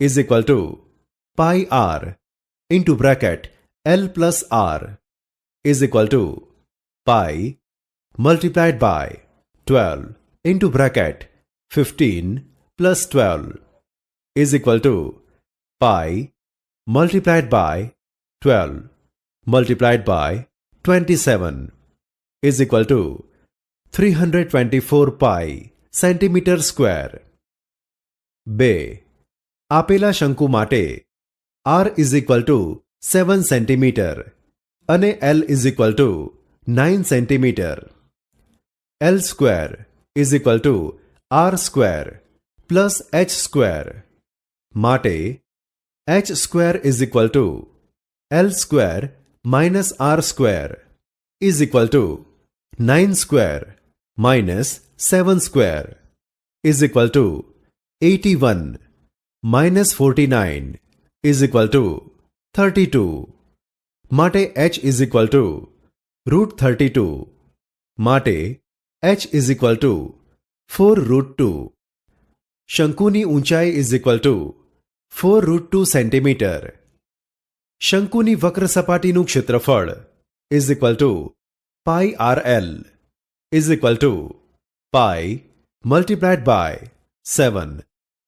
is equal to πr into bracket L plus R is equal to pi multiplied by 12 into bracket 15 plus 12 is equal to pi multiplied by 12 multiplied by 27 is equal to 324 pi centimetre square. 2. આપેલા શંકુ માટે R is equal to 7 centimetre અને L is equal to 9 centimetre. L square is equal to R square plus h square. માટે h square is equal to L square minus R square is equal to 9 square minus 7 square is equal to 81 minus 49 is equal to 32. માટે h is equal to √32 માટે h is equal to 4√2. શંકુની ઊંચાઈ is equal to 4√2 centimetre. શંકુની વક્ર સપાટીનું ક્ષેત્રફળ is equal to pi RL is equal to pi multiplied by 7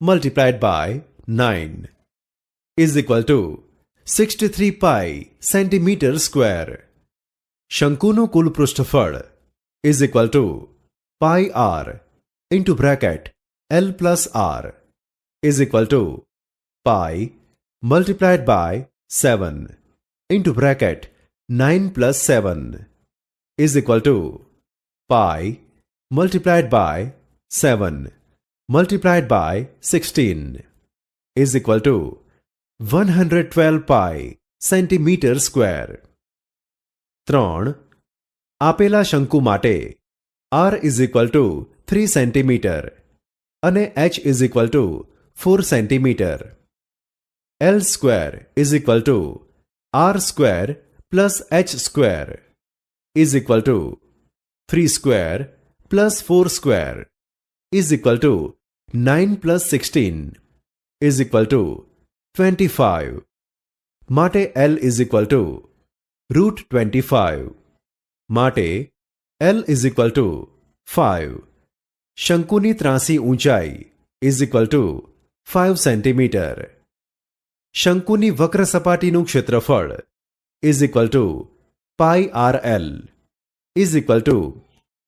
multiplied by 9 is equal to 63 pi centimetre square. શંકુનું કુલ પૃષ્ઠફળ is equal to pi R into bracket L plus R is equal to pi multiplied by 7 into bracket 9 plus 7 is equal to pi multiplied by 7 multiplied by 16 is equal to 112 pi centimetre square. 3. આપેલા શંકુ માટે R is equal to 3 centimetre અને h is equal to 4 centimetre. L square is equal to R square plus h square is equal to 3 square plus 4 square is equal to 9 plus 16 is equal to 25. માટે L is equal to √25. માટે L is equal to 5. શંકુની ત્રાસી ઊંચાઈ is equal to 5 centimetre. શંકુની વક્ર સપાટીનું ક્ષેત્રફળ is equal to pi RL is equal to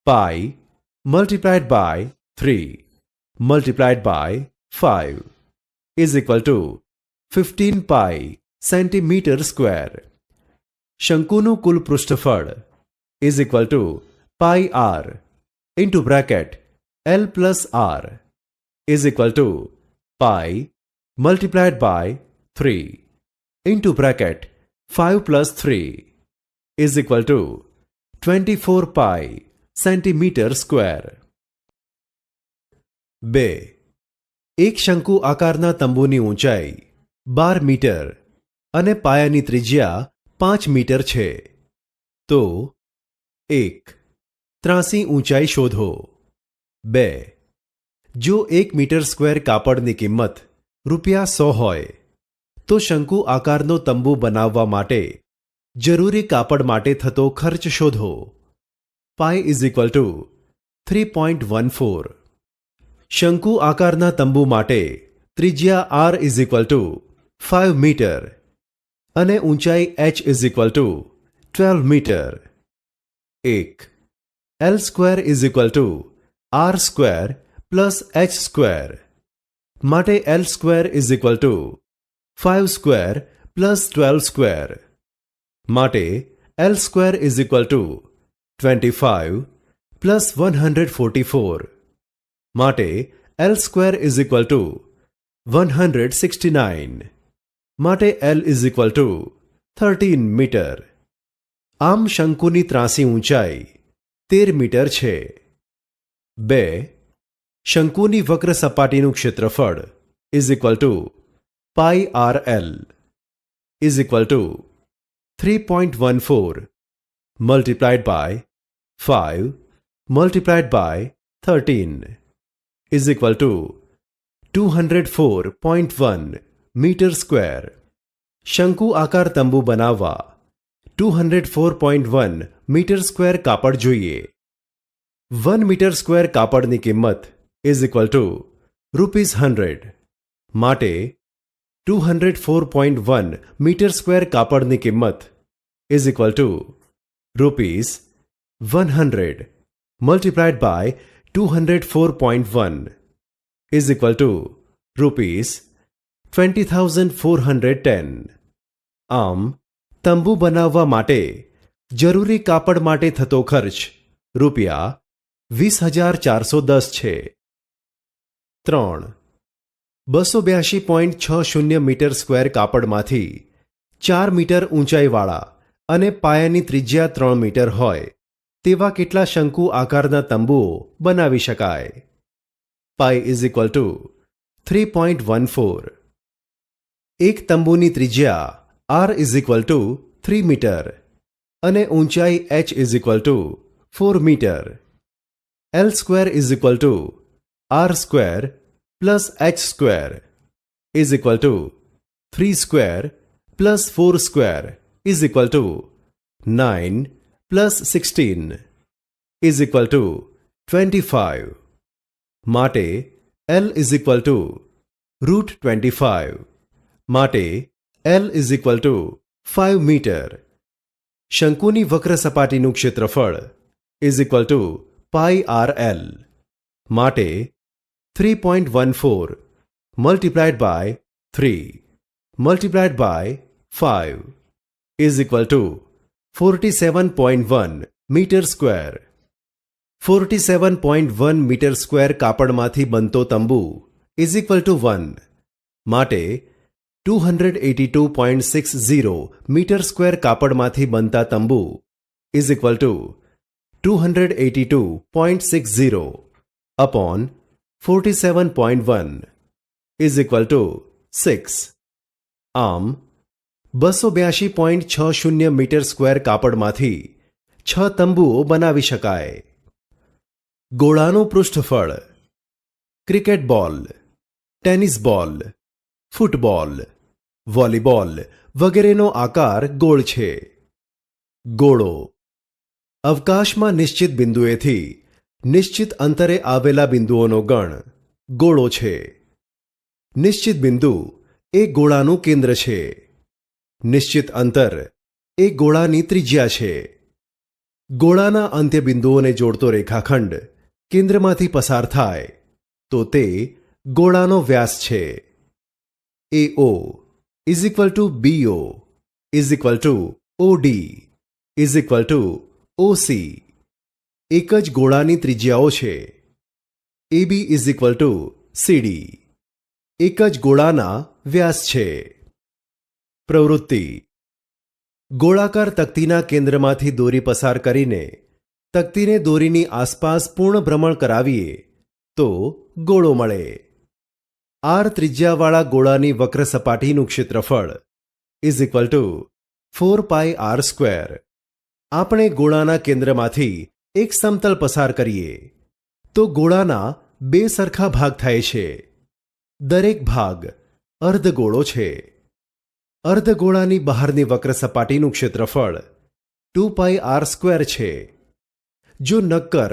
pi multiplied by 3 multiplied by 5 is equal to 15 pi centimetre square. શંકુનું કુલ પૃષ્ઠફળ is equal to pi R into bracket L plus R is equal to pi multiplied by 3 into bracket 5 plus 3 is equal to 24 pi centimetre square. 2. એક શંકુ આકારના તંબુની ઊંચાઈ 12 metre અને પાયાની ત્રિજ્યા 5 મીટર છે. તો 1. ત્રાસી ઊંચાઈ શોધો. 2. જો 1 મીટર સ્ક્વેર કાપડની કિંમત ₹100 હોય તો શંકુ આકારનો તંબુ બનાવવા માટે જરૂરી કાપડ માટે થતો ખર્ચ શોધો. Pi is equal to 3.14. શંકુ આકારના તંબુ માટે ત્રિજ્યા R is equal to 5 metre અને ઊંચાઈ h is equal to 12 metre. 1. L square is equal to R square plus h square. માટે L square is equal to 5 square plus 12 square. માટે L square is equal to 25 plus 144. માટે L square is equal to 169. માટે L is equal to 13 metre. આમ શંકુની ત્રાસી ઊંચાઈ 13 metre છે. 2. શંકુની વક્ર સપાટીનું ક્ષેત્રફળ is equal to pi RL is equal to 3.14 multiplied by 5 multiplied by 13 is equal to 204.1 metre square. શંકુ આકાર તંબુ બનાવવા 204.1 મીટર સ્ક્વેર કાપડ જોઈએ. 1 મીટર સ્ક્વેર કાપડની કિંમત ઇઝ ઇક્વલ ટુ ₹100. માટે 204.1 મીટર સ્ક્વેર કાપડની કિંમત is equal to ₹100 multiplied by 204.1 is equal to ₹20,410. આમ તંબુ બનાવવા માટે જરૂરી કાપડ માટે થતો ખર્ચ ₹20,410 છે. 3. 282.60 મીટર સ્ક્વેર કાપડમાંથી 4 મીટર ઊંચાઈવાળા અને પાયાની ત્રિજ્યા 3 મીટર હોય તેવા કેટલા શંકુ આકારના તંબુઓ બનાવી શકાય? Pi is equal to 3.14. એક તંબુની ત્રિજ્યા R is equal to 3 metre અને ઊંચાઈ h is equal to 4 meter. L square is equal to R square plus H square is equal to 3 square plus 4 square is equal to 9 plus 16 is equal to 25. માટે L is equal to root 25. માટે L is equal to 5 meter. શંકુની વક્ર સપાટીનું ક્ષેત્રફળ is equal to pi RL. માટે 3.14 multiplied by 3 multiplied by 5 is equal to 47.1 meter square. 47.1 meter square કાપડમાંથી બનતો તંબુ is equal to 1. માટે 282.60 meter square કાપડમાંથી બનતા તંબુ is equal to 282.60 upon 47.1 is equal to 6. આમ 282.60 મીટર સ્ક્વેર કાપડમાંથી 6 તંબુઓ બનાવી શકાય. ગોળાનું પૃષ્ઠફળ ક્રિકેટ બોલ, ટેનિસ બોલ, ફૂટબોલ, વોલીબોલ વગેરેનો આકાર ગોળ છે. ગોળો અવકાશમાં નિશ્ચિત બિંદુએથી નિશ્ચિત અંતરે આવેલા બિંદુઓનો ગણ ગોળો છે. નિશ્ચિત બિંદુ એ ગોળાનું કેન્દ્ર છે. નિશ્ચિત અંતર એ ગોળાની ત્રિજ્યા છે. ગોળાના અંત્યબિંદુઓને જોડતો રેખાખંડ કેન્દ્રમાંથી પસાર થાય તો તે ગોળાનો વ્યાસ છે. AO is equal to BO is equal to OD is equal to OC. એક જ ગોળાની ત્રિજ્યાઓ છે. AB is equal to CD. એક જ ગોળાના વ્યાસ છે. પ્રવૃત્તિ ગોળાકાર તકતીના કેન્દ્રમાંથી દોરી પસાર કરીને તકતીને દોરીની આસપાસ પૂર્ણ ભ્રમણ કરાવીએ તો ગોળો મળે. R ત્રિજ્યાવાળા ગોળાની વક્ર સપાટીનું ક્ષેત્રફળ is equal to 4 pi R square. આપણે ગોળાના કેન્દ્રમાંથી એક સમતલ પસાર કરીએ તો ગોળાના બે સરખા ભાગ થાય છે. દરેક ભાગ અર્ધગોળો છે. અર્ધગોળાની બહારની વક્ર સપાટીનું ક્ષેત્રફળ 2 પાઈ R સ્ક્વેર છે. જો નક્કર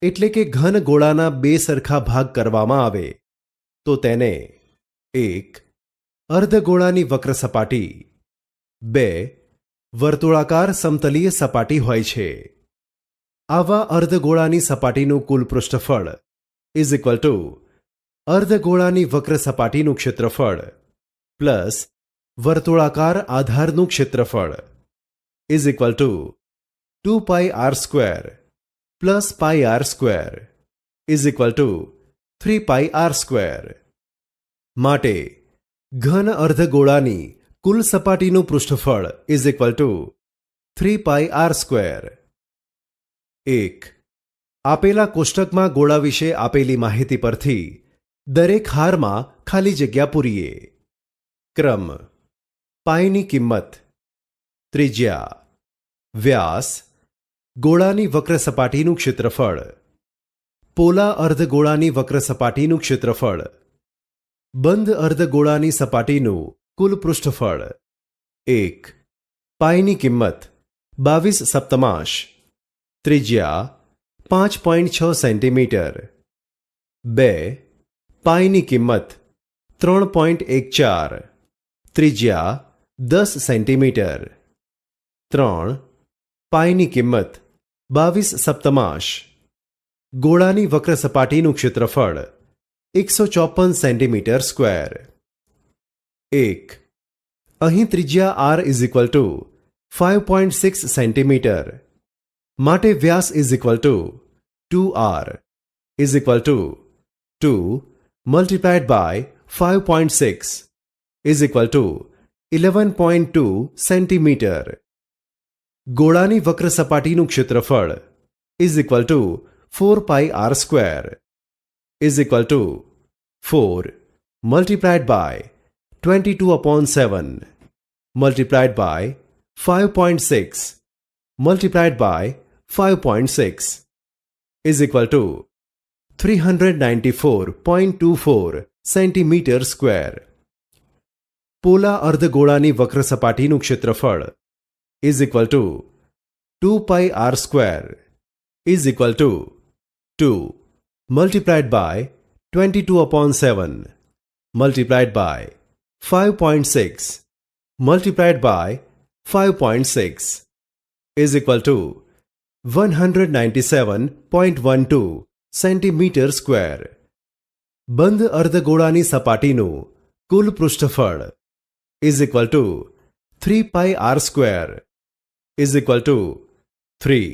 એટલે કે ઘન ગોળાના બે સરખા ભાગ કરવામાં આવે તો તેને 1 અર્ધગોળાની વક્ર સપાટી, 2 વર્તુળાકાર સમતલીય સપાટી હોય છે. આવા અર્ધગોળાની સપાટીનું કુલ પૃષ્ઠફળ ઇઝ ઇક્વલ ટુ અર્ધગોળાની વક્ર સપાટીનું ક્ષેત્રફળ પ્લસ વર્તુળાકાર આધારનું ક્ષેત્રફળ is equal to 2 pi R square plus pi R square is equal to 3 pi R square. માટે ઘન અર્ધગોળાની કુલ સપાટીનું પૃષ્ઠફળ is equal to 3 pi R square. 1. આપેલા કોષ્ટકમાં ગોળા વિશે આપેલી માહિતી પરથી દરેક હારમાં ખાલી જગ્યા પૂરીએ. ક્રમ પાઈની કિંમત, ત્રિજ્યા, વ્યાસ, ગોળાની વક્ર સપાટીનું ક્ષેત્રફળ, પોલા અર્ધગોળાની વક્ર સપાટીનું ક્ષેત્રફળ, બંધ અર્ધગોળાની સપાટીનું કુલ પૃષ્ઠફળ. 1. પાઈની કિંમત 22 સપ્તમાંશ, ત્રિજ્યા 5.6 સેન્ટીમીટર. 2. પાઈની કિંમત 3.14, ત્રિજ્યા 10 સેન્ટીમીટર. 3. પાઈની કિંમત 22 સપ્તમાંશ, ગોળાની વક્ર સપાટીનું ક્ષેત્રફળ 154 સેન્ટીમીટર સ્ક્વેર. 1. અહીં ત્રિજ્યા R is equal to 5.6 centimetre. માટે વ્યાસ is equal to 2R is equal to 2 multiplied by 5.6 is equal to 11.2 centimetre. ગોળાની વક્ર સપાટીનું ક્ષેત્રફળ is equal to 4 pi R square is equal to 4 multiplied by 22/7 multiplied by 5.6 multiplied by 5.6 is equal to 394.24 centimetre square. પોલા અર્ધગોળાની વક્ર સપાટીનું ક્ષેત્રફળ is equal to 2 pi r square is equal to 2 multiplied by 22 upon 7 multiplied by 5.6 multiplied by 5.6 is equal to 197.12 centimetre square. બંધ અર્ધગોળાની સપાટીનું કુલ પૃષ્ઠફળ is equal to 3 pi r square is equal to 3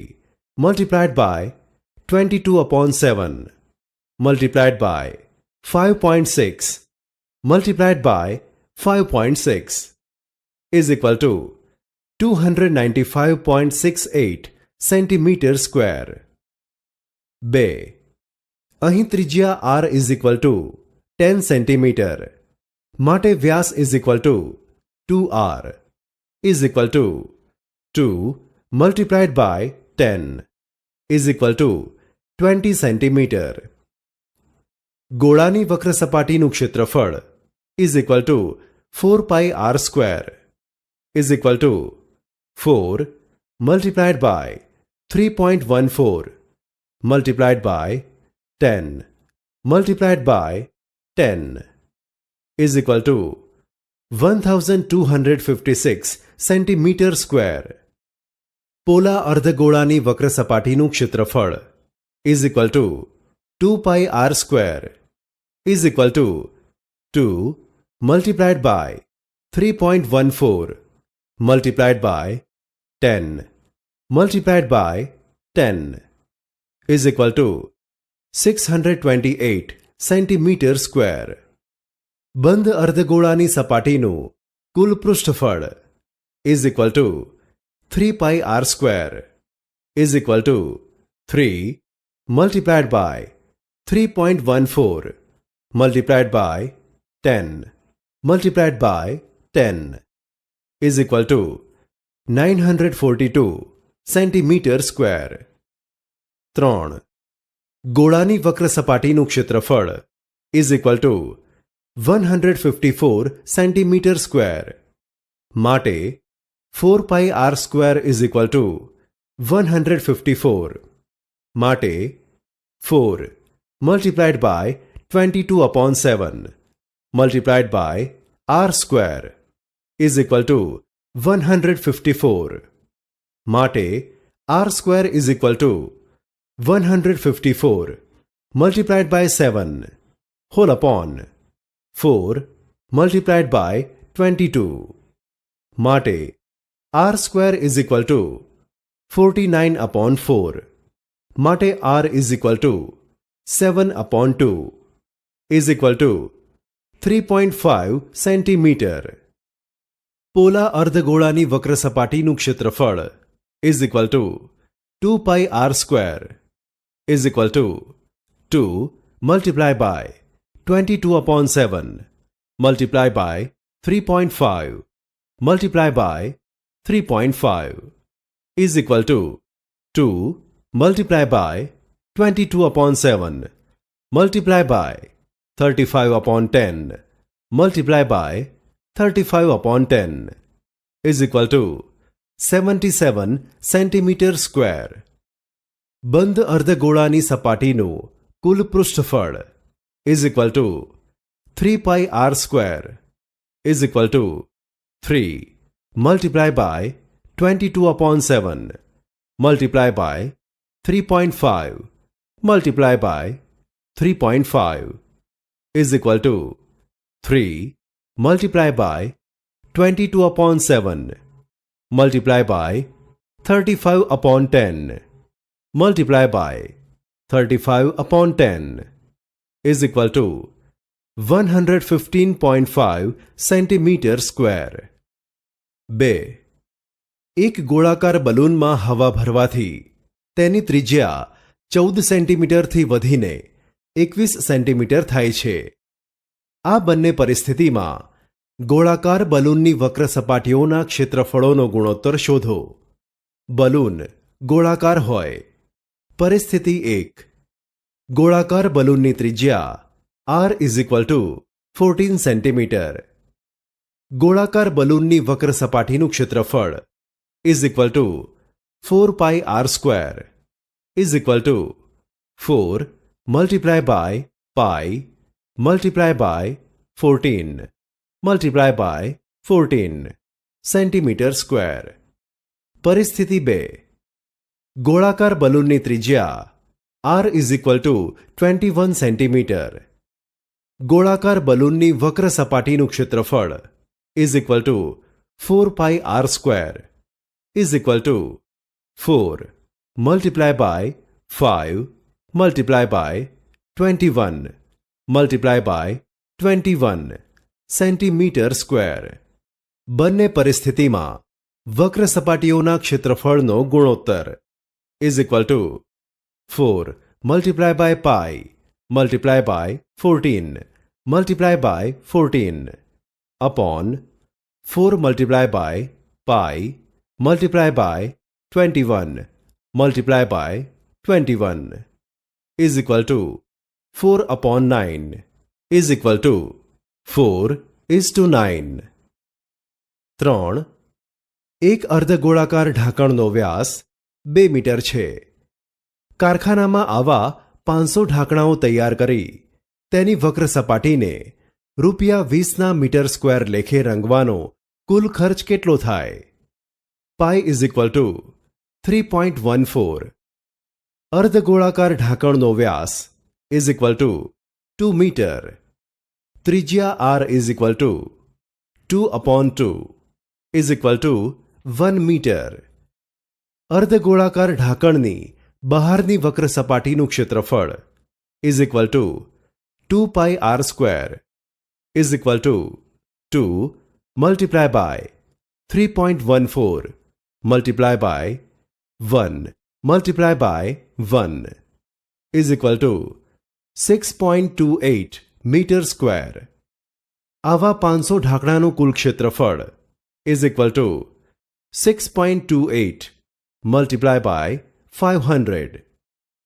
multiplied by 22 upon 7 multiplied by 5.6 multiplied by 5.6 is equal to 295.68 centimetre square. 2. અહીં ત્રિજ્યા r is equal to 10 centimetre માટે વ્યાસ is equal to 2r is equal to 2 multiplied by 10 is equal to 20 centimetre. ગોળાની વક્ર સપાટીનું ક્ષેત્રફળ is equal to 4 pi r square is equal to 4 multiplied by 3.14 multiplied by 10 multiplied by 10 is equal to 1256 centimetre square. પોલા અર્ધગોળાની વક્ર સપાટીનું ક્ષેત્રફળ is equal to 2 pi r square is equal to 2 multiplied by 3.14 multiplied by 10 multiplied by 10 is equal to 628 centimetre square. બંધ અર્ધગોળાની સપાટીનું કુલ પૃષ્ઠફળ is equal to 3 pi r square is equal to 3 multiplied by 3.14 multiplied by 10 multiplied by 10 is equal to 942 centimetre square. 3. ગોળાની વક્ર સપાટીનું ક્ષેત્રફળ is equal to 154 centimetre square માટે 4 pi r square is equal to 154 માટે 4 multiplied by 22 upon 7 multiplied by r square is equal to 154 માટે r square is equal to 154 multiplied by 7 whole upon 4 multiplied by 22 માટે r square is equal to 49 upon 4 માટે r is equal to 7 upon 2 is equal to 3.5 centimetre. પોલા અર્ધગોળાની વક્ર સપાટીનું ક્ષેત્રફળ is equal to 2 pi r square is equal to 2 multiplied by 22 upon 7 multiplied by 3.5 multiplied by 3.5 is equal to 2 multiplied by 22 upon 7 multiplied by 35 upon 10 multiplied by 35 upon 10 is equal to 77 centimetre square. બંધ અર્ધગોળાની સપાટીનું કુલ પૃષ્ઠફળ is equal to 3 pi r square is equal to 3 multiplied by 22 upon 7 multiplied by 3.5 multiplied by 3.5 is equal to 3 multiplied by 22 upon 7 multiplied by 35 upon 10 multiplied by 35 upon 10 is equal to 115.5 centimetre square. 2. એક ગોળાકાર બલૂનમાં હવા ભરવાથી તેની ત્રિજ્યા 14 સેન્ટીમીટરથી વધીને 21 centimetre થાય છે. આ બંને પરિસ્થિતિમાં ગોળાકાર બલૂનની વક્ર સપાટીઓના ક્ષેત્રફળોનો ગુણોત્તર શોધો. બલૂન ગોળાકાર હોય. પરિસ્થિતિ 1. ગોળાકાર બલૂનની ત્રિજ્યા r is equal to 14 centimetre. ગોળાકાર બલૂનની વક્ર સપાટીનું ક્ષેત્રફળ is equal to 4 pi r square is equal to 4 multiply by pi multiply by 14 multiply by 14 centimetre square. પરિસ્થિતિ 2. ગોળાકાર બલૂનની ત્રિજ્યા r is equal to 21 centimetre. ગોળાકાર બલૂનની વક્ર સપાટીનું ક્ષેત્રફળ is equal to 4 pi r square is equal to 4 multiply by 5 multiply by 21 multiply by 21 centimetre square. બંને પરિસ્થિતિમાં વક્ર સપાટીઓના ક્ષેત્રફળનો ગુણોત્તર is equal to 4 multiply by pi multiply by 14 multiply by 14 upon 4 multiply by pi multiply by 21 multiply by 21 is equal to 4 upon 9 is equal to 4:9. 3. એક અર્ધગોળાકાર ઢાંકણનો વ્યાસ 2 metre છે. કારખાનામાં આવા 500 ઢાંકણાઓ તૈયાર કરી તેની વક્ર સપાટીને ₹20ના મીટર સ્ક્વેર લેખે રંગવાનો કુલ ખર્ચ કેટલો થાય? Pi is equal to 3.14. અર્ધગોળાકાર ઢાંકણનો વ્યાસ ઇઝ ઇક્વલ ટુ 2 મીટર. ત્રિજ્યા r is equal to 2/2 is equal to 1 metre. અર્ધગોળાકાર ઢાંકણની બહારની વક્ર સપાટીનું ક્ષેત્રફળ is equal to 2 pi r square is equal to 2 multiply by 3.14 multiply by 1 multiply by 1 is equal to 6.28 metre square. આવા 500 ઢાંકણાનું કુલ ક્ષેત્રફળ is equal to 6.28 multiply by 500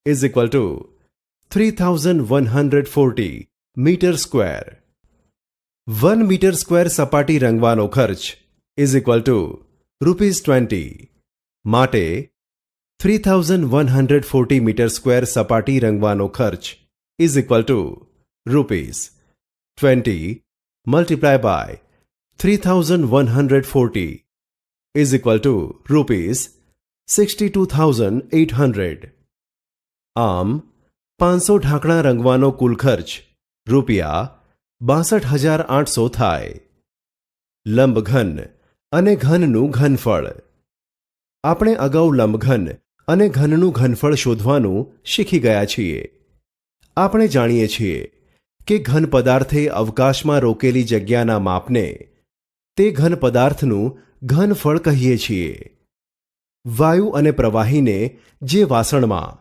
is equal to 3140 metre square. 1 metre square સપાટી રંગવાનો ખર્ચ is equal to ₹20. માટે 3140 metre square સપાટી રંગવાનો ખર્ચ is equal to ₹20 multiply by 3140 is equal to ₹62,800. આમ 500 ઢાંકણા રંગવાનો કુલ ખર્ચ ₹62,800 થાય. લંબઘન અને ઘનનું ઘનફળ. આપણે અગાઉ લંબઘન અને ઘનનું ઘનફળ શોધવાનું શીખી ગયા છીએ. આપણે જાણીએ છીએ કે ઘન પદાર્થે અવકાશમાં રોકેલી જગ્યાના માપને તે ઘન પદાર્થનું ઘનફળ કહીએ છીએ. વાયુ અને પ્રવાહીને જે વાસણમાં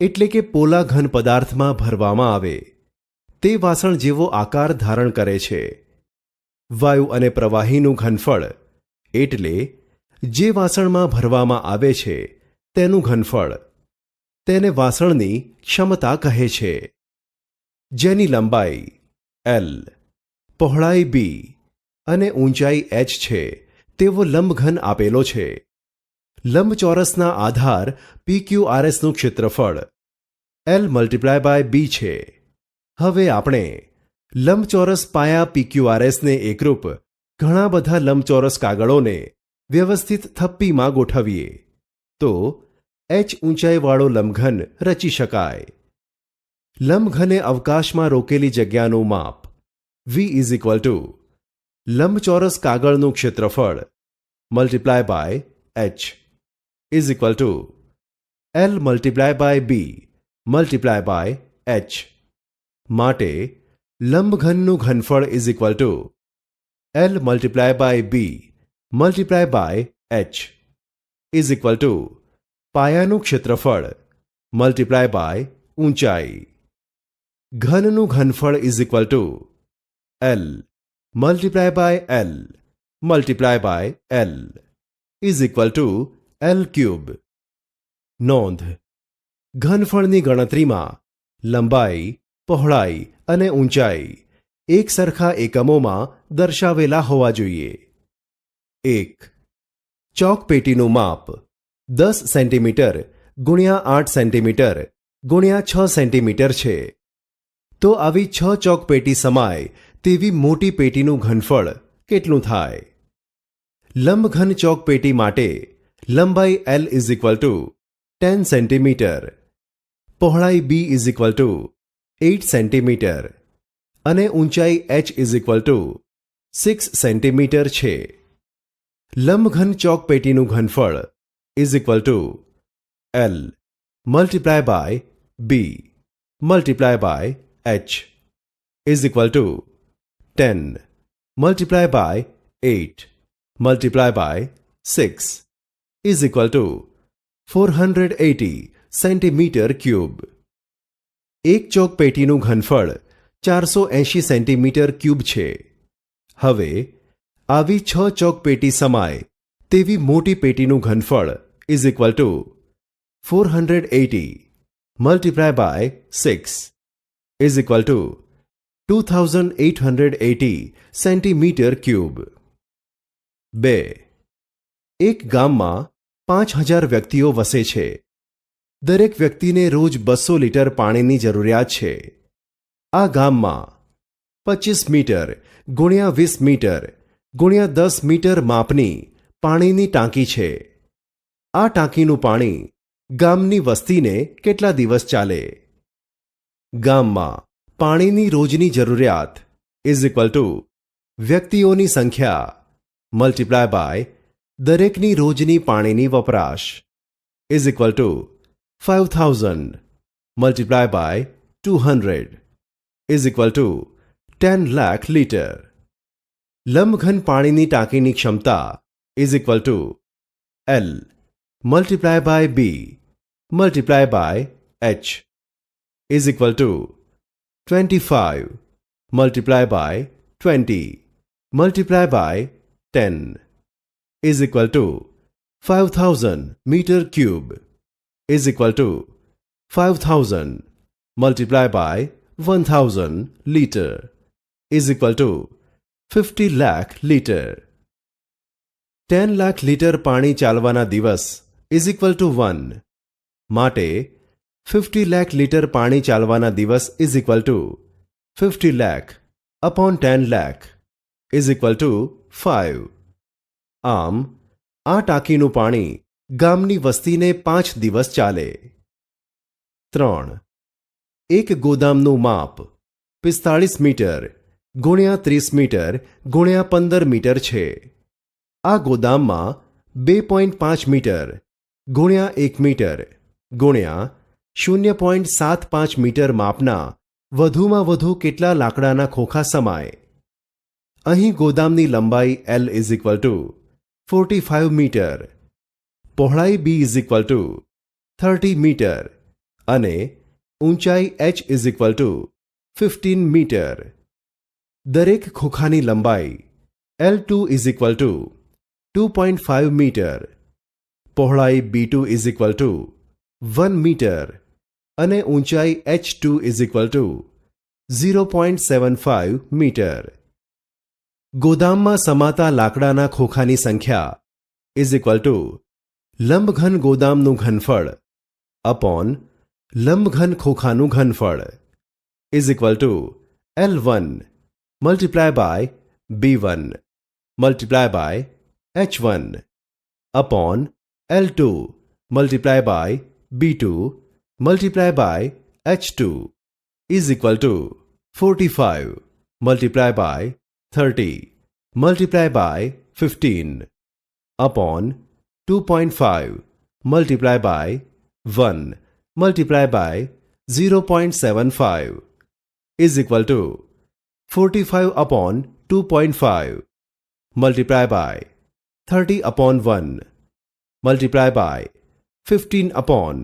એટલે કે પોલા ઘન પદાર્થમાં ભરવામાં આવે તે વાસણ જેવો આકાર ધારણ કરે છે. વાયુ અને પ્રવાહીનું ઘનફળ એટલે જે વાસણમાં ભરવામાં આવે છે તેનું ઘનફળ. તેને વાસણની ક્ષમતા કહે છે. જેની લંબાઈ L, પહોળાઈ b અને ઊંચાઈ h છે તેવો લંબઘન આપેલો છે. લંબચોરસના આધાર PQRSનું ક્ષેત્રફળ L મલ્ટીપ્લાય બાય b છે. હવે આપણે લંબચોરસ પાયા PQRSને એકરૂપ ઘણા બધા લંબચોરસ કાગળોને વ્યવસ્થિત થપ્પીમાં ગોઠવીએ તો h ઊંચાઈવાળો લંબઘન રચી શકાય. લંબઘને અવકાશમાં રોકેલી જગ્યાનું માપ v ઇઝ ઇક્વલ ટુ લંબચોરસ કાગળનું ક્ષેત્રફળ multiply by h is equal to L multiply by b multiply by h. માટે લંબઘનનું ઘનફળ is equal to L multiply by b multiply by h is equal to પાયાનું ક્ષેત્રફળ મલ્ટીપ્લાય બાય ઊંચાઈ. ઘનનું ઘનફળ is equal to L multiply by L multiply by L is equal to L cube. નોંધ: ઘનફળની ગણતરીમાં લંબાઈ, પહોળાઈ અને ઊંચાઈ એક સરખા એકમોમાં દર્શાવેલા હોવા જોઈએ. 1. ચોકપેટીનું માપ 10 સેન્ટીમીટર ગુણ્યા 8 સેન્ટીમીટર ગુણ્યા 6 સેન્ટીમીટર છે. તો આવી 6 ચોકપેટી સમાય તેવી મોટી પેટીનું ઘનફળ કેટલું થાય? લંબઘન ચોકપેટી માટે લંબાઈ L = 10 સેન્ટીમીટર, પહોળાઈ B = 8 સેન્ટીમીટર અને ઊંચાઈ h = 6 સેન્ટીમીટર છે. લંબઘન ચોકપેટીનું ઘનફળ L × B × h = 10 × 8 × 6 = 480 centimetre cube. એક ચોકપેટીનું ઘનફળ 480 સેન્ટીમીટર ક્યુબ છે. હવે આવી 6 ચોકપેટી સમાય તેવી મોટી પેટીનું ઘનફળ = 480 × 6 = 2880 સેન્ટીમીટર ક્યુબ. 2. એક ગામમાં 5000 વ્યક્તિઓ વસે છે. દરેક વ્યક્તિને રોજ 200 લીટર પાણીની જરૂરિયાત છે. આ ગામમાં 25 મીટર ગુણ્યા 20 મીટર ગુણ્યા 10 મીટર માપની પાણીની ટાંકી છે. આ ટાંકીનું પાણી ગામની વસ્તીને કેટલા દિવસ ચાલે? ગામમાં પાણીની રોજની જરૂરિયાત વ્યક્તિઓની સંખ્યા × દરેકની રોજની પાણીની વપરાશ 5000 × 200 10 લાખ લીટર. લંબઘન પાણીની ટાંકીની ક્ષમતા L × B × h = 25 × 20 × 10 5000 metre cube 5000 × 1000 litre 50 lakh litre. 10 lakh litre પાણી ચાલવાના દિવસ 1 માટે 50 લાખ લીટર પાણી ચાલવાના દિવસ 50 લાખ / 10 લાખ = 5. આમ આ ટાંકીનું પાણી ગામની વસ્તીને 5 દિવસ ચાલે. 3. એક ગોદામનું માપ 45 મીટર ગુણ્યા 30 મીટર ગુણ્યા 15 મીટર છે. આ ગોદામમાં 2.5 મીટર ગુણ્યા 1 મીટર ગુણ્યા 0.75 મીટર માપના વધુમાં વધુ કેટલા લાકડાના ખોખા સમાય? અહીં ગોદામની લંબાઈ L = 45 મીટર, પહોળાઈ B = 30 મીટર અને ઊંચાઈ h = 15 મીટર. દરેક ખોખાની લંબાઈ L2 = 2.5 મીટર, પહોળાઈ B2 = 1 મીટર અને ઊંચાઈ h2 = 0.75 મીટર. ગોદામમાં સમાતા લાકડાના ખોખાની સંખ્યા = લંબઘન ગોદામનું ઘનફળ / લંબઘન ખોખાનું ઘનફળ L1 × B1 × H1 / L2 × B2 × H2 = 45 × 30 × 15 upon 2.5 multiplied by 1 multiplied by 0.75 is equal to 45 upon 2.5 multiplied by 30 upon 1 multiplied by 15 upon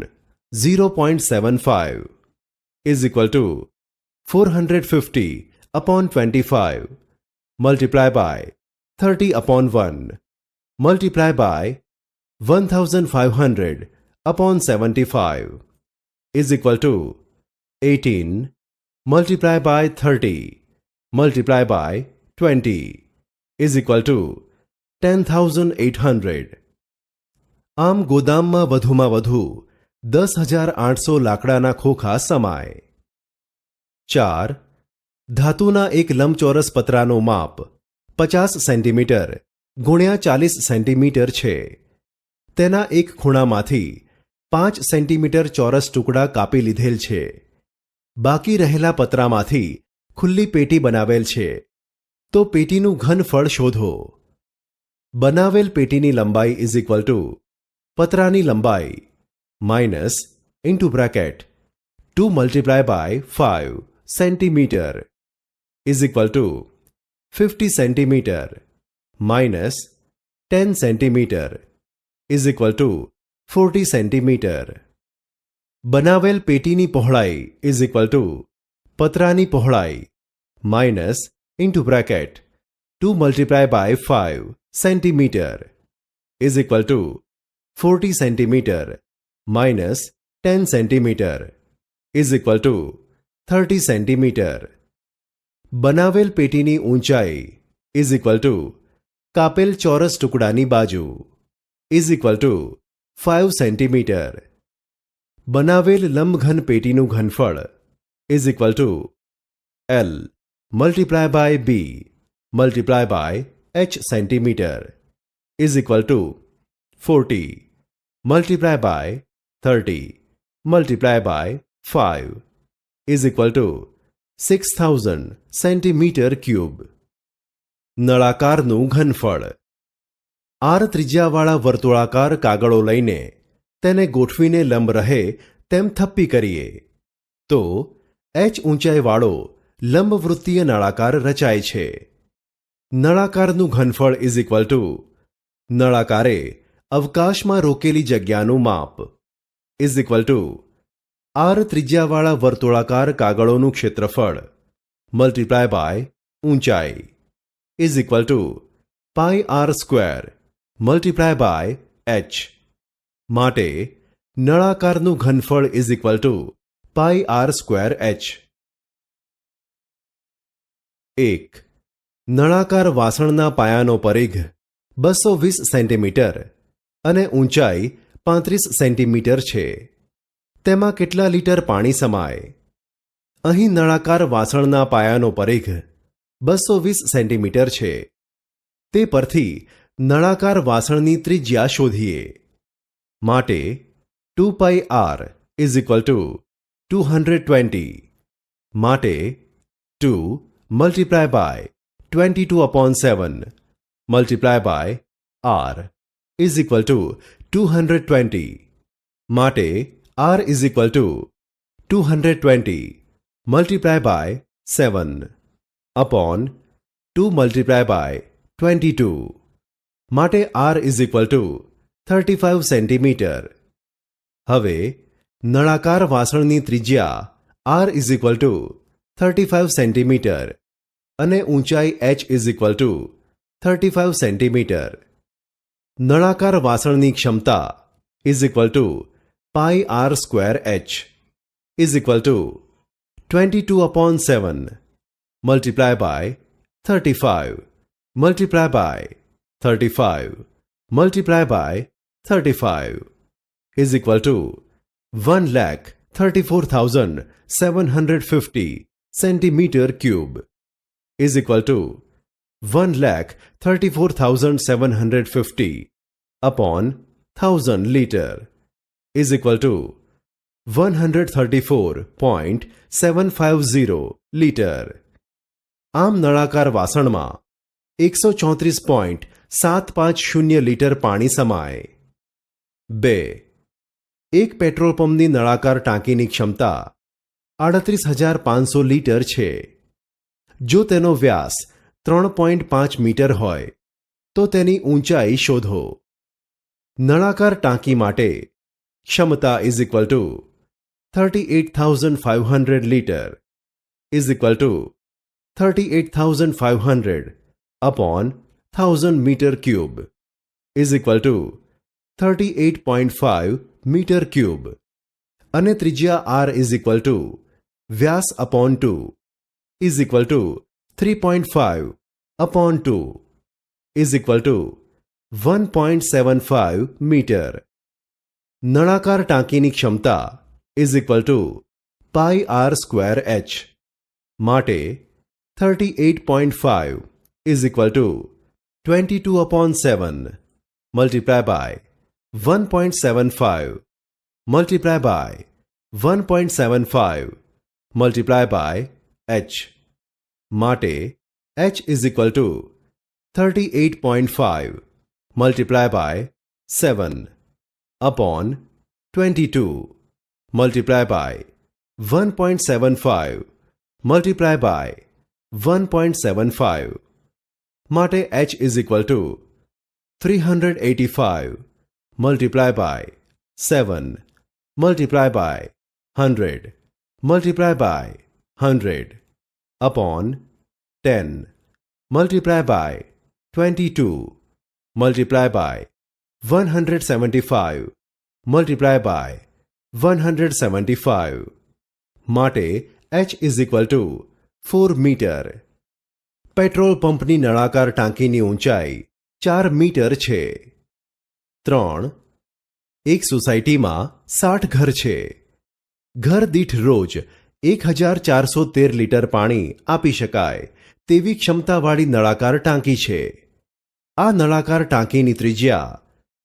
0.75 is equal to 450 upon 25 multiplied by 30 upon 1 multiplied by 1500 upon 75 is equal to 18 multiplied by 30 multiplied by 20 is equal to 10,800. આમ ગોદામમાં વધુમાં વધુ 10,800 લાકડાના ખોખા સમાય. 4. ધાતુના એક લંબચોરસ પતરાનું માપ 50 centimetre ગુણ્યા 40 સેન્ટીમીટર છે. તેના એક ખૂણામાંથી 5 સેન્ટીમીટર ચોરસ ટુકડા કાપી લીધેલ છે. બાકી રહેલા પતરામાંથી ખુલ્લી પેટી બનાવેલ છે. તો પેટીનું ઘનફળ શોધો. બનાવેલ પેટીની લંબાઈ ઇઝ ઇક્વલ ટુ પતરાની લંબાઈ minus into bracket 2 multiply by 5 centimetre is equal to 50 centimetre minus 10 centimetre is equal to 40 centimetre. બનાવેલ પેટીની પહોળાઈ ઇઝ ઇક્વલ ટુ પતરાની પહોળાઈ minus into bracket 2 multiply by 5 centimetre is equal to 40 centimetre minus 10 centimetre is equal to 30 centimetre. બનાવેલ પેટીની ઊંચાઈ is equal to કાપેલ ચોરસ ટુકડાની બાજુ ઇઝ ઇક્વલ ટુ 5 સેન્ટીમીટર. બનાવેલ લંબઘન પેટીનું ઘનફળ is equal to L multiply by B multiply by H centimetre is equal to 40 multiply by 30 multiply by 5 is equal to 6,000 centimetre cube. નળાકારનું ઘનફળ. R ત્રિજ્યાવાળા વર્તુળાકાર કાગળો લઈને તેને ગોઠવીને લંબ રહે તેમ થપ્પી કરીએ તો H ઊંચાઈવાળો લંબવૃત્તીય નળાકાર રચાય છે. નળાકારનું ઘનફળ ઇઝ ઇક્વલ ટુ નળાકારે અવકાશમાં રોકેલી જગ્યાનું માપ ઇઝ ઇક્વલ ટુ R ત્રિજ્યાવાળા વર્તુળાકાર કાગળોનું ક્ષેત્રફળ મલ્ટીપ્લાય બાય ઊંચાઈ is equal to pi R square multiply by H. માટે નળાકારનું ઘનફળ is equal to pi R square H. 1. નળાકાર વાસણના પાયાનો પરિઘ 220 સેન્ટીમીટર અને ઊંચાઈ 35 સેન્ટીમીટર છે. તેમાં કેટલા લીટર પાણી સમાય? અહીં નળાકાર વાસણના પાયાનો પરિઘ 220 સેન્ટીમીટર છે. તે પરથી નળાકાર વાસણની ત્રિજ્યા શોધીએ. માટે 2 pi R is equal to 220. માટે 2 multiply by 22/7 multiply by R is equal to 220. માટે R is equal to 220 multiply by 7 upon 2 multiply by 22. માટે R is equal to 35 centimetre. હવે નળાકાર વાસણની ત્રિજ્યા R is equal to 35 centimetre અને ઊંચાઈ H is equal to 35 centimetre. નળાકાર વાસણની ક્ષમતા is equal to pi R square H is equal to 22/7 multiply by 35 multiply by 35 multiply by 35 is equal to 1,34,750 centimetre cube is equal to 1,34,750 upon 1000 litre is equal to 134.750 litre. આમ નળાકાર વાસણમાં 134.750 litre પાણી સમાય. 2. એક petrol પંપની નળાકાર ટાંકીની ક્ષમતા 38,500 litre છે. જો તેનો વ્યાસ 3.5 મીટર હોય તો તેની ઊંચાઈ શોધો. નળાકાર ટાંકી માટે ક્ષમતા is equal to 38,500 litre is equal to 38,500 upon 1000 metre cube is equal to 38.5 metre cube અને ત્રિજ્યા આર ઇઝ ઇક્વલ ટુ વ્યાસ upon 2 is equal to 3.5 upon 2 is equal to 1.75 metre. નળાકાર ટાંકીની ક્ષમતા is equal to pi R square H માટે 38.5 is equal to 22 upon 7 multiply by 1.75 multiply by 1.75 multiply by H માટે H is equal to 38.5 multiply by 7 upon 22 multiply by 1.75 multiply by 1.75 માટે h is equal to 385 multiply by 7 multiply by 100 multiply by 100 upon 10 multiply by 22 multiply by 175 multiply by 175 માટે h is equal to 4 metre. Petrol પંપની નળાકાર ટાંકીની ઊંચાઈ 4 metre છે. 3. એક સોસાયટીમાં 60 ઘર છે. ઘર દીઠ રોજ 1413 લીટર પાણી આપી શકાય તેવી ક્ષમતાવાળી નળાકાર ટાંકી છે. આ નળાકાર ટાંકીની ત્રિજ્યા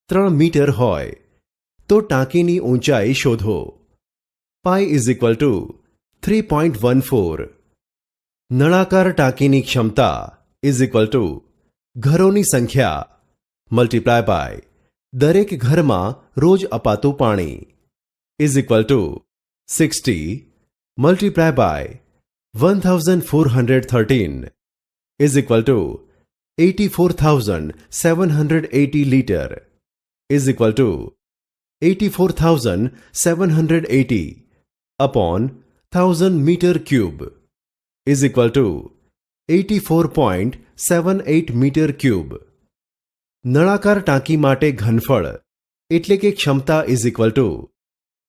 3 મીટર હોય તો ટાંકીની ઊંચાઈ શોધો. Pi is equal to 3.14. નળાકાર ટાંકીની ક્ષમતા ઇઝ ઇક્વલ ટુ ઘરોની સંખ્યા મલ્ટીપ્લાય બાય દરેક ઘરમાં રોજ અપાતું પાણી is equal to 60 multiply by 1413 is equal to 84,780 litre is equal to 84,780 upon 1000 meter cube is equal to 84.78 meter cube. નળાકાર ટાંકી માટે ઘનફળ એટલે કે ક્ષમતા is equal to